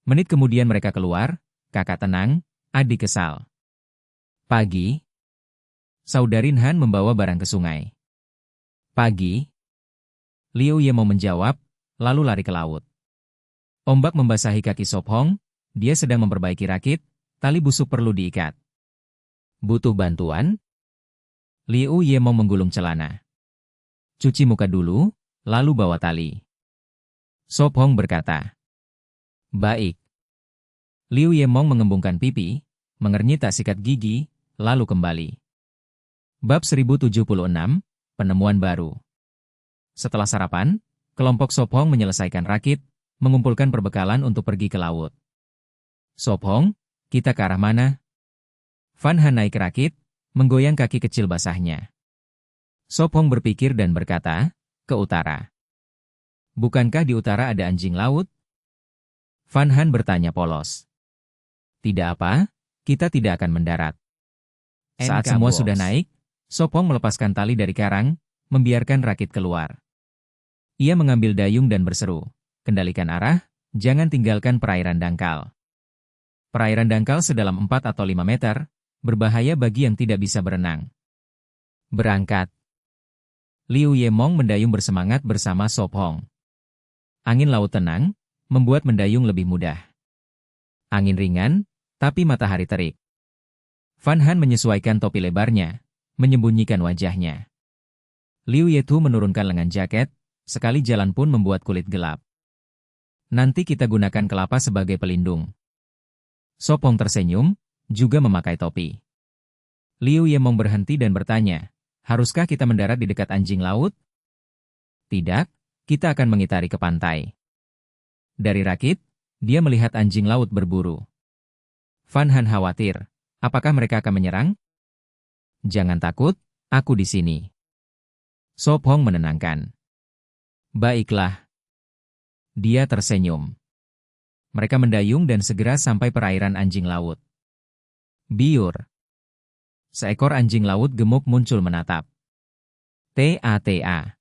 Menit kemudian mereka keluar, kakak tenang, adik kesal. Pagi. Saudarin Han membawa barang ke sungai. Pagi. Liu Ye mau menjawab, lalu lari ke laut. Ombak membasahi kaki Sop Hong, dia sedang memperbaiki rakit, tali busuk perlu diikat. Butuh bantuan? Liu Ye mau menggulung celana. Cuci muka dulu, lalu bawa tali. Sop Hong berkata. Baik. Liu Ye mau mengembungkan pipi, mengernyit tak sikat gigi, lalu kembali. Bab 1076, Penemuan Baru. Setelah sarapan, kelompok Sop Hong menyelesaikan rakit, mengumpulkan perbekalan untuk pergi ke laut. Sop Hong, kita ke arah mana? Fan Han naik rakit, menggoyang kaki kecil basahnya. Sop Hong berpikir dan berkata, ke utara. Bukankah di utara ada anjing laut? Fan Han bertanya polos. Tidak apa, kita tidak akan mendarat. Saat semua sudah naik, Sop Hong melepaskan tali dari karang, membiarkan rakit keluar. Ia mengambil dayung dan berseru, kendalikan arah, jangan tinggalkan perairan dangkal. Perairan dangkal sedalam 4 atau 5 meter, berbahaya bagi yang tidak bisa berenang. Berangkat. Liu Ye Mong mendayung bersemangat bersama Sop Hong. Angin laut tenang, membuat mendayung lebih mudah. Angin ringan, tapi matahari terik. Fan Han menyesuaikan topi lebarnya, menyembunyikan wajahnya. Liu Yetu menurunkan lengan jaket, sekali jalan pun membuat kulit gelap. Nanti kita gunakan kelapa sebagai pelindung. Sop Hong tersenyum, juga memakai topi. Liu Ye Mong berhenti dan bertanya, haruskah kita mendarat di dekat anjing laut? Tidak, kita akan mengitari ke pantai. Dari rakit, Dia melihat anjing laut berburu. Van Han khawatir. Apakah mereka akan menyerang? Jangan takut, aku di sini. Sop Hong menenangkan. Baiklah. Dia tersenyum. Mereka mendayung dan segera sampai perairan anjing laut. Biur. Seekor anjing laut gemuk muncul menatap. Ta-ta.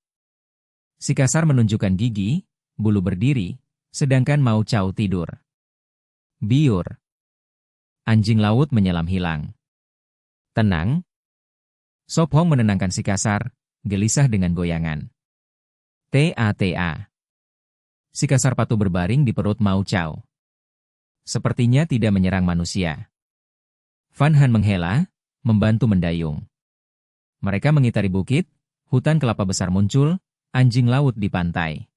Si kasar menunjukkan gigi, bulu berdiri, sedangkan Mau Chao tidur. Biur. Anjing laut menyelam hilang. Tenang. Sop Hong menenangkan si kasar, gelisah dengan goyangan. Ta-ta. Si kasar patuh berbaring di perut Mau Chao. Sepertinya tidak menyerang manusia. Van Han menghela, membantu mendayung. Mereka mengitari bukit, hutan kelapa besar muncul, anjing laut di pantai.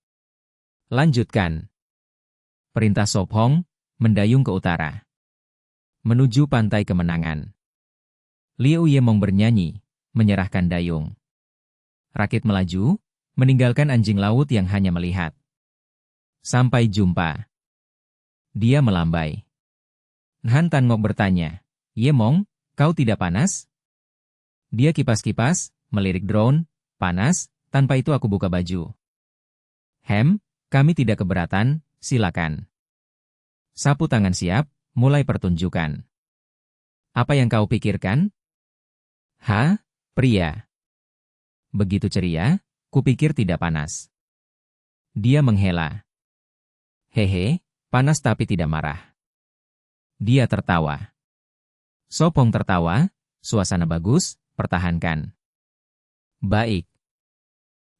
Lanjutkan. Perintah Sop Hong, mendayung ke utara. Menuju pantai kemenangan. Liu Yemong bernyanyi, menyerahkan dayung. Rakit melaju, meninggalkan anjing laut yang hanya melihat. Sampai jumpa. Dia melambai. Han Tan Ngok bertanya, Yemong, kau tidak panas? Dia kipas-kipas, melirik drone, panas, tanpa itu aku buka baju. Kami tidak keberatan, silakan. Sapu tangan siap, mulai pertunjukan. Apa yang kau pikirkan? Pria. Begitu ceria, kupikir tidak panas. Dia menghela. Hehe, panas tapi tidak marah. Dia tertawa. Sop Hong tertawa, suasana bagus, pertahankan. Baik.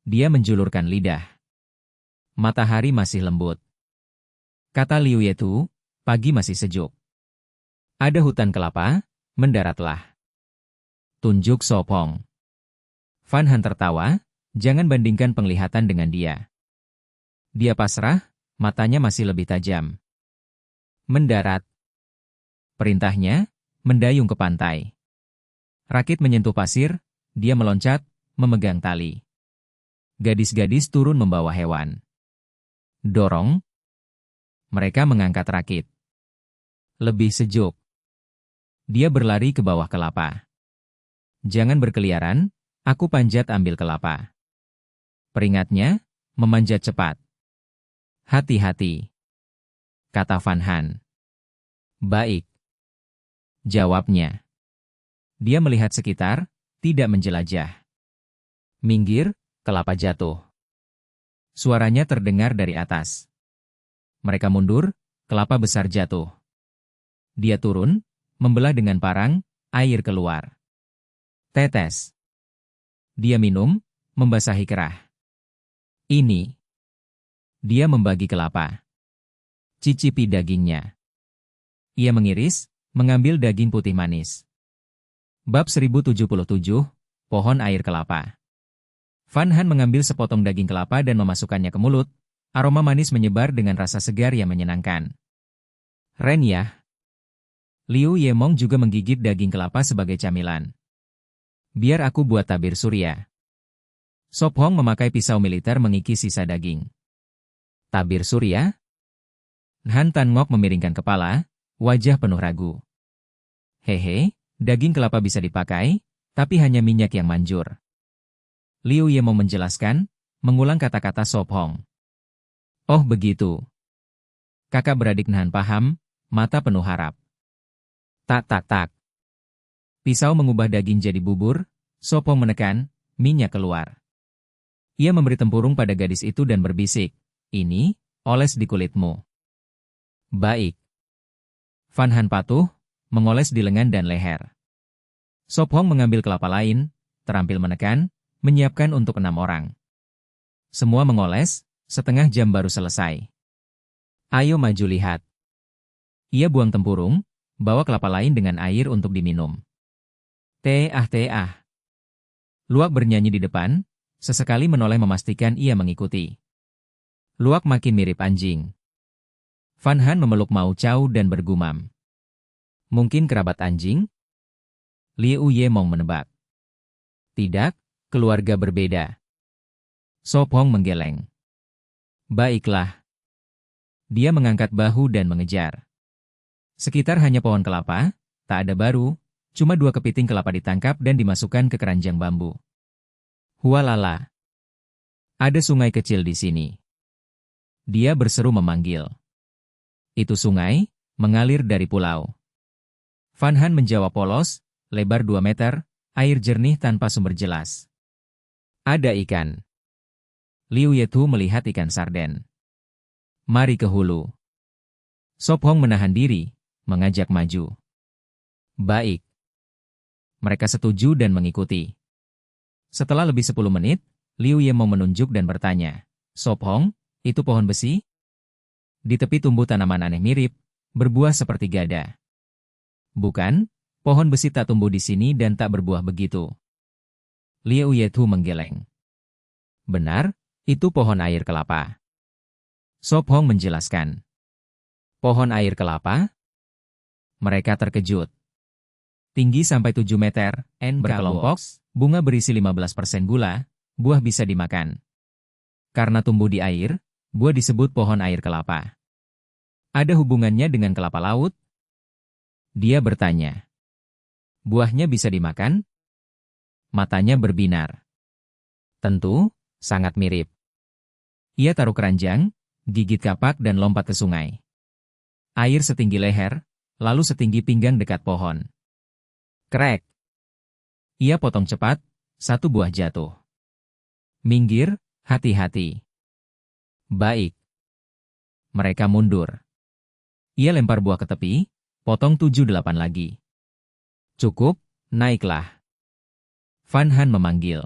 Dia menjulurkan lidah. Matahari masih lembut. Kata Liu Yetu, pagi masih sejuk. Ada hutan kelapa, mendaratlah. Tunjuk Sop Hong. Van Han tertawa, jangan bandingkan penglihatan dengan dia. Dia pasrah, matanya masih lebih tajam. Mendarat. Perintahnya, mendayung ke pantai. Rakit menyentuh pasir, dia meloncat, memegang tali. Gadis-gadis turun membawa hewan. Dorong. Mereka mengangkat rakit. Lebih sejuk. Dia berlari ke bawah kelapa. Jangan berkeliaran, aku panjat ambil kelapa. Peringatnya, memanjat cepat. Hati-hati. Kata Van Han. Baik. Jawabnya. Dia melihat sekitar, tidak menjelajah. Minggir, kelapa jatuh. Suaranya terdengar dari atas. Mereka mundur, kelapa besar jatuh. Dia turun, membelah dengan parang, air keluar. Tetes. Dia minum, membasahi kerah. Ini. Dia membagi kelapa. Cicipi dagingnya. Ia mengiris, mengambil daging putih manis. Bab 1077, Pohon Air Kelapa. Van Han mengambil sepotong daging kelapa dan memasukkannya ke mulut, aroma manis menyebar dengan rasa segar yang menyenangkan. Renyah. Liu Yemong juga menggigit daging kelapa sebagai camilan. Biar aku buat tabir surya. Sop Hong memakai pisau militer mengikis sisa daging. Tabir surya? Han Tan Ngok memiringkan kepala, wajah penuh ragu. Hehe, daging kelapa bisa dipakai, tapi hanya minyak yang manjur. Liu Yemong menjelaskan, mengulang kata-kata Sop Hong. Oh begitu. Kakak beradik Nahan paham, mata penuh harap. Tak. Pisau mengubah daging jadi bubur, Sop Hong menekan, minyak keluar. Ia memberi tempurung pada gadis itu dan berbisik, ini, oles di kulitmu. Baik. Van Han patuh, mengoles di lengan dan leher. Sop Hong mengambil kelapa lain, terampil menekan, menyiapkan untuk 6 orang. Semua mengoles, setengah jam baru selesai. Ayo maju lihat. Ia buang tempurung, bawa kelapa lain dengan air untuk diminum. Teah. Luak bernyanyi di depan, sesekali menoleh memastikan ia mengikuti. Luak makin mirip anjing. Van Han memeluk Mau Chao dan bergumam. Mungkin kerabat anjing? Liu Yemong menebak. Tidak, keluarga berbeda. Sop Hong menggeleng. Baiklah. Dia mengangkat bahu dan mengejar. Sekitar hanya pohon kelapa, tak ada baru, cuma 2 kepiting kelapa ditangkap dan dimasukkan ke keranjang bambu. Hualala. Ada sungai kecil di sini. Dia berseru memanggil. Itu sungai, mengalir dari pulau. Van Han menjawab polos, lebar 2 meter, air jernih tanpa sumber jelas. Ada ikan. Liu Yetu melihat ikan sarden. Mari ke hulu. Sop Hong menahan diri, mengajak maju. Baik. Mereka setuju dan mengikuti. Setelah lebih 10 menit, Liu Ye mau menunjuk dan bertanya, Sop Hong, itu pohon besi? Di tepi tumbuh tanaman aneh mirip, berbuah seperti gada. Bukan, pohon besi tak tumbuh di sini dan tak berbuah begitu. Liu Yetu menggeleng. Benar, itu pohon air kelapa. Sop Hong menjelaskan. Pohon air kelapa? Mereka terkejut. Tinggi sampai 7 meter, berkelompok, bunga berisi 15% gula, buah bisa dimakan. Karena tumbuh di air, buah disebut pohon air kelapa. Ada hubungannya dengan kelapa laut? Dia bertanya. Buahnya bisa dimakan? Matanya berbinar. Tentu, sangat mirip. Ia taruh keranjang, gigit kapak dan lompat ke sungai. Air setinggi leher, lalu setinggi pinggang dekat pohon. Krek. Ia potong cepat, 1 buah jatuh. Minggir, hati-hati. Baik. Mereka mundur. Ia lempar buah ke tepi, potong 7-8 lagi. Cukup, naiklah. Van Han memanggil.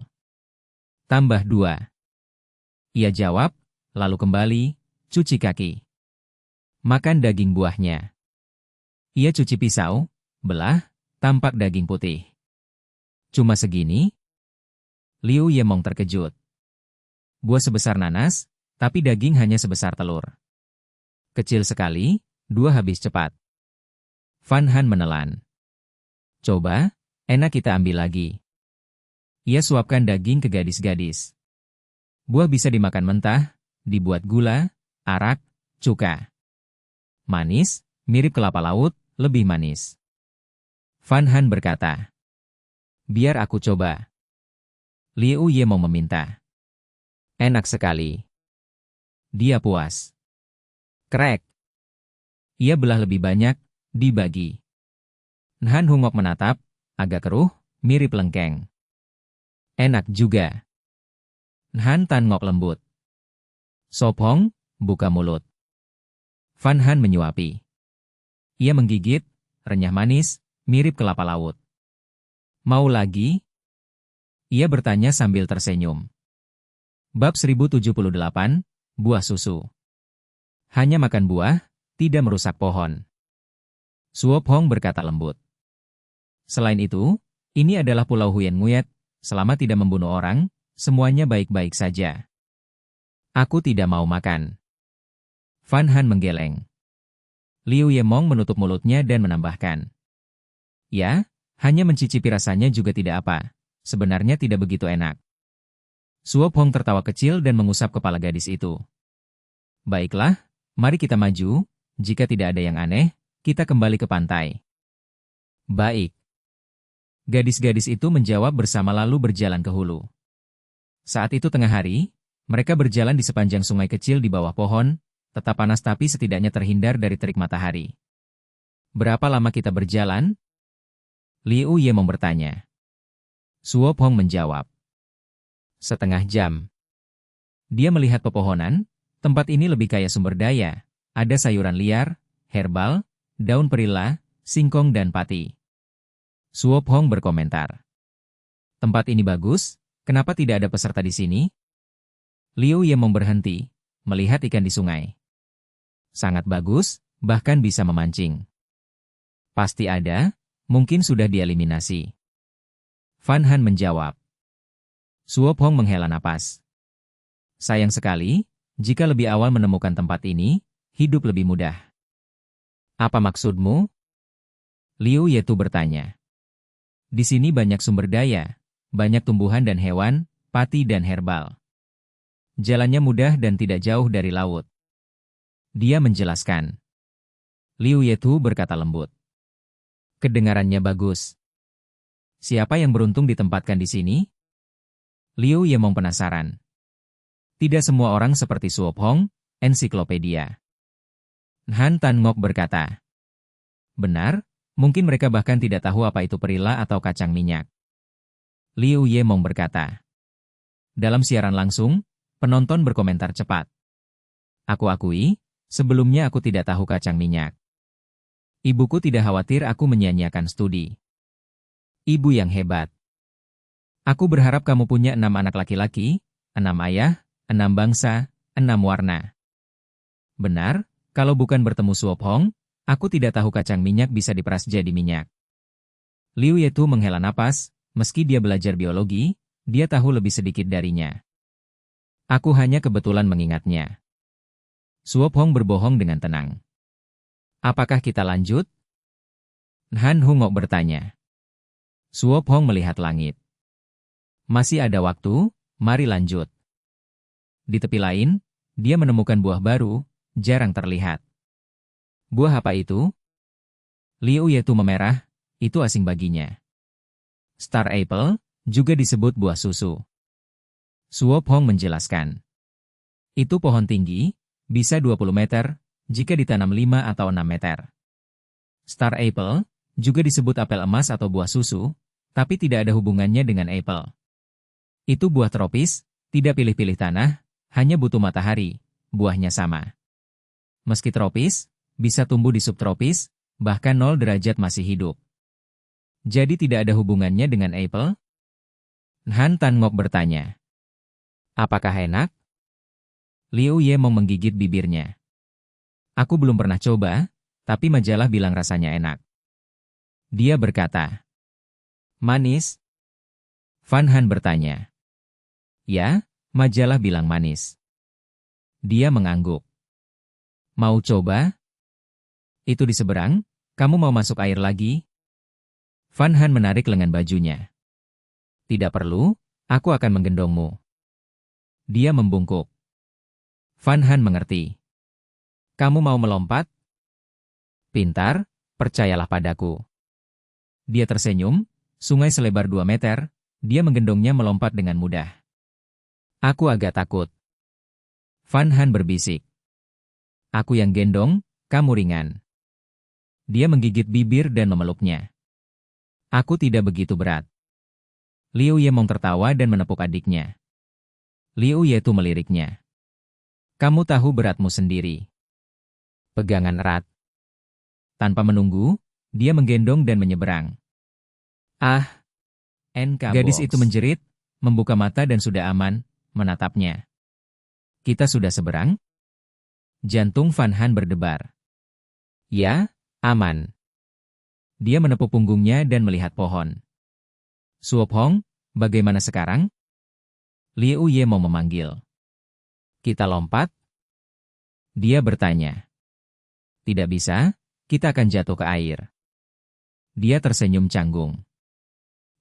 Tambah 2. Ia jawab, lalu kembali, cuci kaki. Makan daging buahnya. Ia cuci pisau, belah, tampak daging putih. Cuma segini? Liu Yemong terkejut. Buah sebesar nanas, tapi daging hanya sebesar telur. Kecil sekali, 2 habis cepat. Van Han menelan. Coba, enak kita ambil lagi. Ia suapkan daging ke gadis-gadis. Buah bisa dimakan mentah, dibuat gula, arak, cuka. Manis, mirip kelapa laut, lebih manis. Van Han berkata. Biar aku coba. Liu Yemong meminta. Enak sekali. Dia puas. Krek. Ia belah lebih banyak, dibagi. Nhan Hungok menatap, agak keruh, mirip lengkeng. Enak juga. Nhan Tan Ngok lembut. Sop Hong, buka mulut. Van Han menyuapi. Ia menggigit, renyah manis, mirip kelapa laut. Mau lagi? Ia bertanya sambil tersenyum. Bab 1078, Buah Susu. Hanya makan buah, tidak merusak pohon. Suop Hong berkata lembut. Selain itu, ini adalah Pulau Huyen Nguyet, selama tidak membunuh orang, semuanya baik-baik saja. Aku tidak mau makan. Van Han menggeleng. Liu Yemong menutup mulutnya dan menambahkan. Ya, hanya mencicipi rasanya juga tidak apa. Sebenarnya tidak begitu enak. Suop Hong tertawa kecil dan mengusap kepala gadis itu. Baiklah, mari kita maju. Jika tidak ada yang aneh, kita kembali ke pantai. Baik. Gadis-gadis itu menjawab bersama lalu berjalan ke hulu. Saat itu tengah hari, mereka berjalan di sepanjang sungai kecil di bawah pohon, tetap panas tapi setidaknya terhindar dari terik matahari. Berapa lama kita berjalan? Liu Yemong bertanya. Suop Hong menjawab. 1/2 jam. Dia melihat pepohonan, tempat ini lebih kaya sumber daya, ada sayuran liar, herbal, daun perila, singkong dan pati. Suop Hong berkomentar. Tempat ini bagus, kenapa tidak ada peserta di sini? Liu Yemong berhenti, melihat ikan di sungai. Sangat bagus, bahkan bisa memancing. Pasti ada, mungkin sudah dieliminasi. Van Han menjawab. Suop Hong menghela napas. Sayang sekali, jika lebih awal menemukan tempat ini, hidup lebih mudah. Apa maksudmu? Liu Yetu bertanya. Di sini banyak sumber daya, banyak tumbuhan dan hewan, pati dan herbal. Jalannya mudah dan tidak jauh dari laut. Dia menjelaskan. Liu Yetu berkata lembut. Kedengarannya bagus. Siapa yang beruntung ditempatkan di sini? Liu Yemong penasaran. Tidak semua orang seperti Suop Hong, ensiklopedia. Han Tan Ngok berkata. Benar, mungkin mereka bahkan tidak tahu apa itu perila atau kacang minyak. Liu Yemong berkata. Dalam siaran langsung, penonton berkomentar cepat. Aku akui, sebelumnya aku tidak tahu kacang minyak. Ibuku tidak khawatir aku menyia-nyiakan studi. Ibu yang hebat. Aku berharap kamu punya 6 anak laki-laki, 6 ayah, 6 bangsa, 6 warna. Benar, kalau bukan bertemu Suop Hong, aku tidak tahu kacang minyak bisa diperas jadi minyak. Liu Yetu menghela napas, meski dia belajar biologi, dia tahu lebih sedikit darinya. Aku hanya kebetulan mengingatnya. Suop Hong berbohong dengan tenang. Apakah kita lanjut? Han Hungok bertanya. Suop Hong melihat langit. Masih ada waktu, mari lanjut. Di tepi lain, dia menemukan buah baru, jarang terlihat. Buah apa itu? Liu Yetu memerah, itu asing baginya. Star Apple, juga disebut buah susu. Suop Hong menjelaskan. Itu pohon tinggi, bisa 20 meter, jika ditanam 5 atau 6 meter. Star Apple, juga disebut apel emas atau buah susu, tapi tidak ada hubungannya dengan apel. Itu buah tropis, tidak pilih-pilih tanah, hanya butuh matahari, buahnya sama. Meski tropis, bisa tumbuh di subtropis, bahkan 0 derajat masih hidup. Jadi tidak ada hubungannya dengan apel? Han Tan Ngok bertanya. Apakah enak? Liu Yemong menggigit bibirnya. Aku belum pernah coba, tapi majalah bilang rasanya enak. Dia berkata. Manis? Fan Han bertanya. Ya, majalah bilang manis. Dia mengangguk. Mau coba? Itu di seberang, kamu mau masuk air lagi? Fan Han menarik lengan bajunya. Tidak perlu, aku akan menggendongmu. Dia membungkuk. Fan Han mengerti. Kamu mau melompat? Pintar, percayalah padaku. Dia tersenyum, sungai selebar 2 meter, dia menggendongnya melompat dengan mudah. Aku agak takut. Fan Han berbisik. Aku yang gendong, kamu ringan. Dia menggigit bibir dan memeluknya. Aku tidak begitu berat. Liu Yemong tertawa dan menepuk adiknya. Liu Yetu meliriknya. Kamu tahu beratmu sendiri. Pegangan erat. Tanpa menunggu, dia menggendong dan menyeberang. Ah! Gadis itu menjerit, membuka mata dan sudah aman, menatapnya. Kita sudah seberang? Jantung Fan Han berdebar. Ya, aman. Dia menepuk punggungnya dan melihat pohon. Suop Hong, bagaimana sekarang? Liu Ye mau memanggil. Kita lompat? Dia bertanya. Tidak bisa, kita akan jatuh ke air. Dia tersenyum canggung.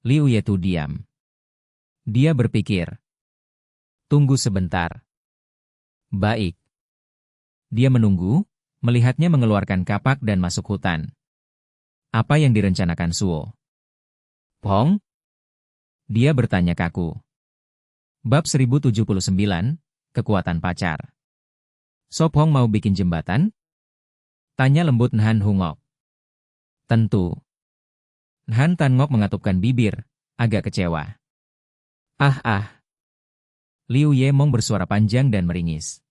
Liu Yetu diam. Dia berpikir. Tunggu sebentar. Baik. Dia menunggu, melihatnya mengeluarkan kapak dan masuk hutan. Apa yang direncanakan Suo? Hong? Dia bertanya kaku. Bab 1079, Kekuatan Pacar. Sop Hong mau bikin jembatan? Tanya lembut Nhan Hungok. Tentu. Nhan Tan Ngok mengatupkan bibir, agak kecewa. Ah. Liu Yemong bersuara panjang dan meringis.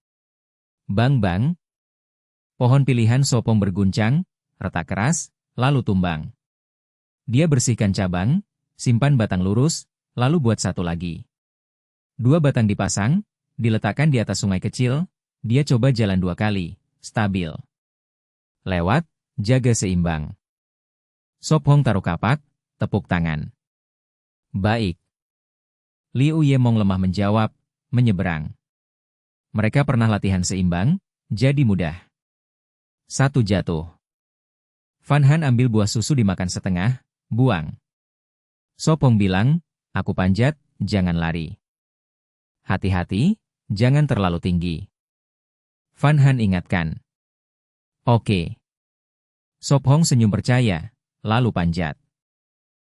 Bang. Pohon pilihan Sopong berguncang, retak keras, lalu tumbang. Dia bersihkan cabang, simpan batang lurus, lalu buat satu lagi. 2 batang dipasang, diletakkan di atas sungai kecil, dia coba jalan 2 kali, stabil. Lewat, jaga seimbang. Sop Hong taruh kapak, tepuk tangan. Baik. Liu Yemong lemah menjawab, menyeberang. Mereka pernah latihan seimbang, jadi mudah. 1 jatuh. Fan Han ambil buah susu dimakan setengah, buang. Sop Hong bilang, aku panjat, jangan lari. Hati-hati, jangan terlalu tinggi. Fan Han ingatkan. Oke. Sop Hong senyum percaya, lalu panjat.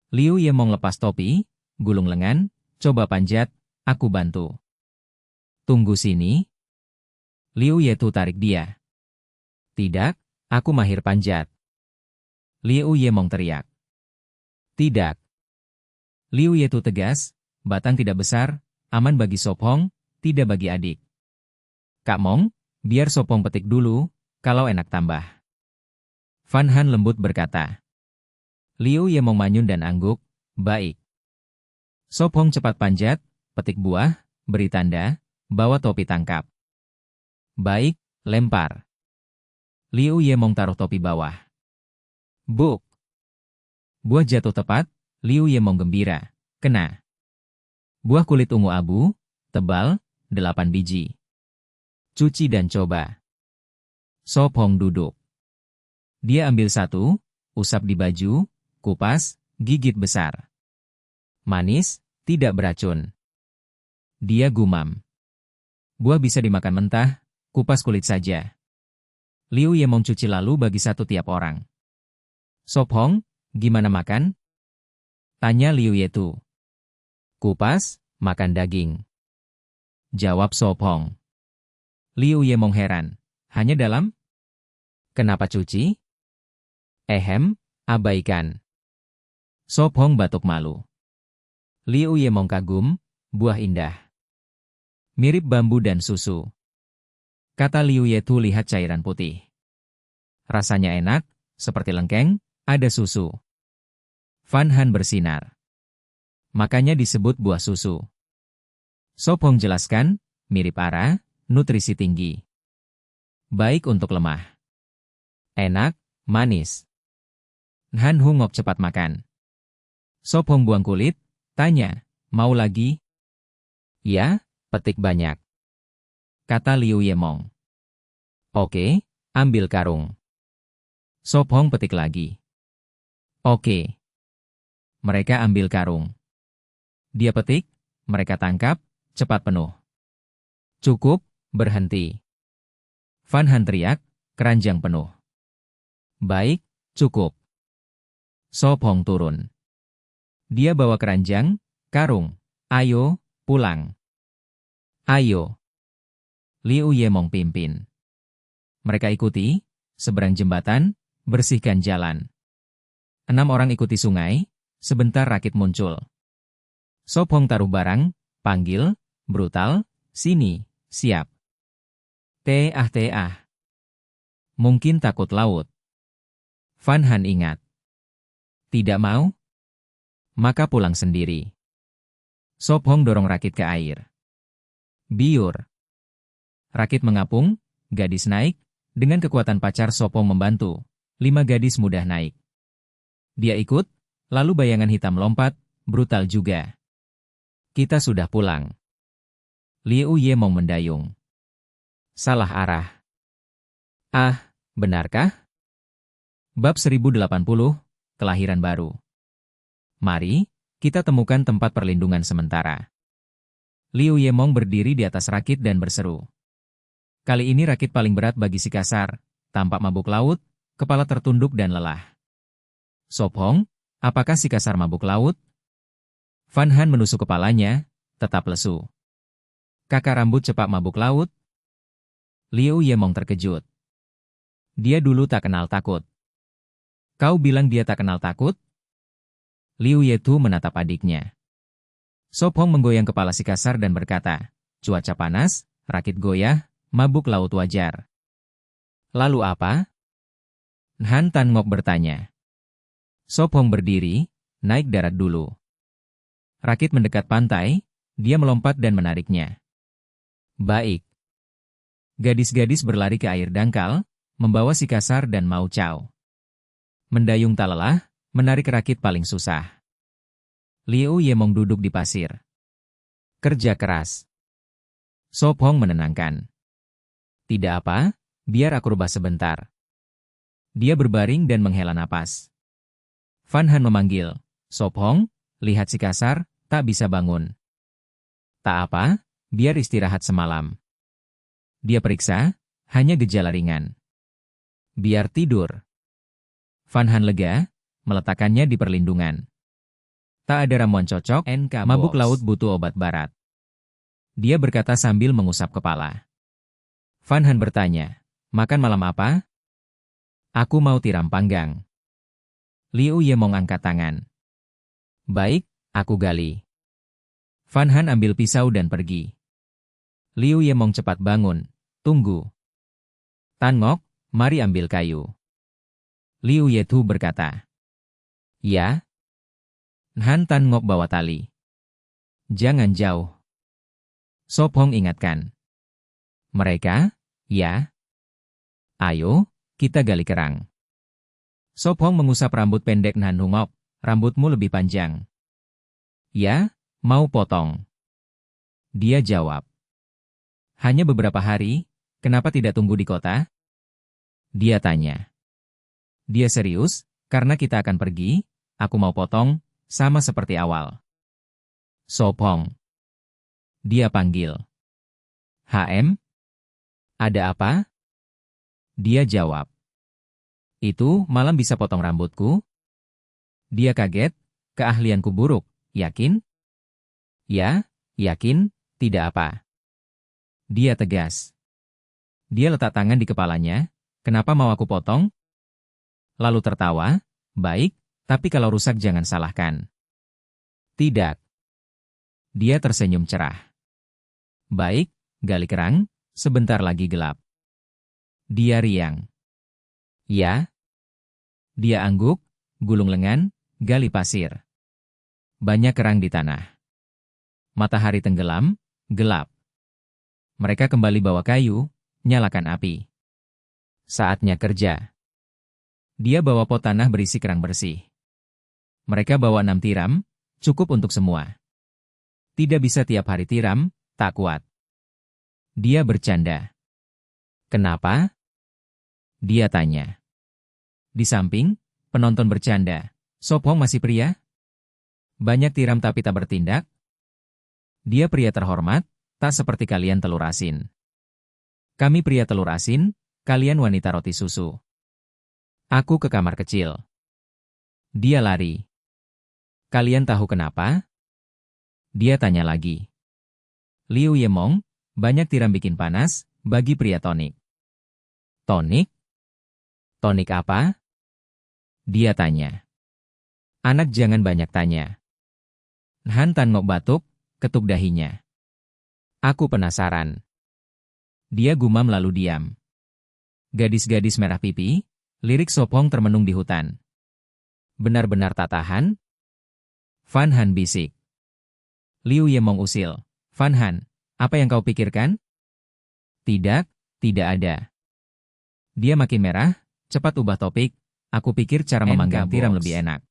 Liu Yemong lepas topi, gulung lengan, coba panjat, aku bantu. Tunggu sini. Liu Yetu tarik dia. Tidak, aku mahir panjat. Liu Yemong teriak. Tidak. Liu Yetu tegas, batang tidak besar, aman bagi Sop Hong, tidak bagi adik. Kak Mong, biar Sop Hong petik dulu, kalau enak tambah. Fan Han lembut berkata. Liu Yemong manyun dan angguk, baik. Sop Hong cepat panjat, petik buah, beri tanda, bawa topi tangkap. Baik, lempar. Liu Yemong taruh topi bawah. Buk. Buah jatuh tepat, Liu Yemong gembira. Kena. Buah kulit ungu abu, tebal, 8 biji. Cuci dan coba. Sop Hong duduk. Dia ambil satu, usap di baju, kupas, gigit besar. Manis, tidak beracun. Dia gumam. Buah bisa dimakan mentah, kupas kulit saja. Liu Yemong cuci lalu bagi satu tiap orang. Sop Hong, gimana makan? Tanya Liu Yetu. Kupas, makan daging. Jawab Sop Hong. Liu Yemong heran. Hanya dalam? Kenapa cuci? Abaikan. Sop Hong batuk malu. Liu Yemong kagum, buah indah. Mirip bambu dan susu. Kata Liu Yetu lihat cairan putih. Rasanya enak, seperti lengkeng, ada susu. Fan Han bersinar. Makanya disebut buah susu. Sop Hong jelaskan, mirip ara, nutrisi tinggi. Baik untuk lemah. Enak, manis. Han Hungok cepat makan. Sop Hong buang kulit, tanya, mau lagi? Ya, petik banyak. Kata Liu Yemong. Oke, ambil karung. Sop Hong petik lagi. Oke. Mereka ambil karung. Dia petik, mereka tangkap, cepat penuh. Cukup, berhenti. Fan Han teriak, keranjang penuh. Baik, cukup. Sop Hong turun. Dia bawa keranjang, karung. Ayo, pulang. Ayo. Liu Yemong pimpin. Mereka ikuti, seberang jembatan, bersihkan jalan. 6 orang ikuti sungai, sebentar rakit muncul. Sop Hong taruh barang, panggil, brutal, sini, siap. Teah. Mungkin takut laut. Fan Han ingat. Tidak mau? Maka pulang sendiri. Sop Hong dorong rakit ke air. Biur. Rakit mengapung, gadis naik, dengan kekuatan pacar Sop Hong membantu. 5 gadis mudah naik. Dia ikut, lalu bayangan hitam lompat, brutal juga. Kita sudah pulang. Liu Yemong mendayung. Salah arah. Ah, benarkah? Bab 1080, Kelahiran Baru. Mari, kita temukan tempat perlindungan sementara. Liu Yemong berdiri di atas rakit dan berseru. Kali ini rakit paling berat bagi si kasar, tampak mabuk laut, kepala tertunduk dan lelah. Sop Hong, apakah si kasar mabuk laut? Fan Han menusuk kepalanya, tetap lesu. Kakak rambut cepat mabuk laut? Liu Yemong terkejut. Dia dulu tak kenal takut. Kau bilang dia tak kenal takut? Liu Yetu menatap adiknya. Sop Hong menggoyang kepala si kasar dan berkata, cuaca panas, rakit goyah, mabuk laut wajar. Lalu apa? Han Tan Ngok bertanya. Sop Hong berdiri, naik darat dulu. Rakit mendekat pantai, dia melompat dan menariknya. Baik. Gadis-gadis berlari ke air dangkal, membawa si kasar dan Mau Chao. Mendayung tak lelah, menarik rakit paling susah. Liu Yemong duduk di pasir. Kerja keras. Sop Hong menenangkan. Tidak apa, biar aku rubah sebentar. Dia berbaring dan menghela napas. Fan Han memanggil, Sop Hong, lihat si kasar, tak bisa bangun. Tak apa, biar istirahat semalam. Dia periksa, hanya gejala ringan. Biar tidur. Van Han lega, meletakkannya di perlindungan. Tak ada ramuan cocok, mabuk laut butuh obat barat. Dia berkata sambil mengusap kepala. Van Han bertanya, makan malam apa? Aku mau tiram panggang. Liu Yemong angkat tangan. Baik, aku gali. Van Han ambil pisau dan pergi. Liu Yemong cepat bangun. Tunggu. Tan Ngok, mari ambil kayu. Liu Yetu berkata. Ya. Han Tan Ngok bawa tali. Jangan jauh. Sop Hong ingatkan. Mereka? Ya. Ayo, kita gali kerang. Sop Hong mengusap rambut pendek Han Hungok. Rambutmu lebih panjang. Ya, mau potong. Dia jawab. Hanya beberapa hari, kenapa tidak tunggu di kota? Dia tanya. Dia serius, karena kita akan pergi, aku mau potong, sama seperti awal. Sop Hong. Dia panggil. HM? Ada apa? Dia jawab. Itu malam bisa potong rambutku? Dia kaget, keahlianku buruk, yakin? Ya, yakin, tidak apa. Dia tegas. Dia letak tangan di kepalanya, kenapa mau aku potong? Lalu tertawa, baik, tapi kalau rusak jangan salahkan. Tidak. Dia tersenyum cerah. Baik, gali kerang, sebentar lagi gelap. Dia riang. Ya. Dia angguk, gulung lengan, gali pasir. Banyak kerang di tanah. Matahari tenggelam, gelap. Mereka kembali bawa kayu, nyalakan api. Saatnya kerja. Dia bawa pot tanah berisi kerang bersih. Mereka bawa 6 tiram, cukup untuk semua. Tidak bisa tiap hari tiram, tak kuat. Dia bercanda. Kenapa? Dia tanya. Di samping, penonton bercanda. Sop Hong masih pria? Banyak tiram tapi tak bertindak? Dia pria terhormat, tak seperti kalian telur asin. Kami pria telur asin, kalian wanita roti susu. Aku ke kamar kecil. Dia lari. Kalian tahu kenapa? Dia tanya lagi. Liu Yemong, banyak tiram bikin panas, bagi pria tonik. Tonik? Tonik apa? Dia tanya. Anak jangan banyak tanya. Han Tan Ngok batuk, ketuk dahinya. Aku penasaran. Dia gumam lalu diam. Gadis-gadis merah pipi, lirik Sop Hong termenung di hutan. Benar-benar tak tahan? Van Han bisik. Liu Yemong usil. Van Han, apa yang kau pikirkan? Tidak, tidak ada. Dia makin merah, cepat ubah topik. Aku pikir cara memanggang tiram lebih enak.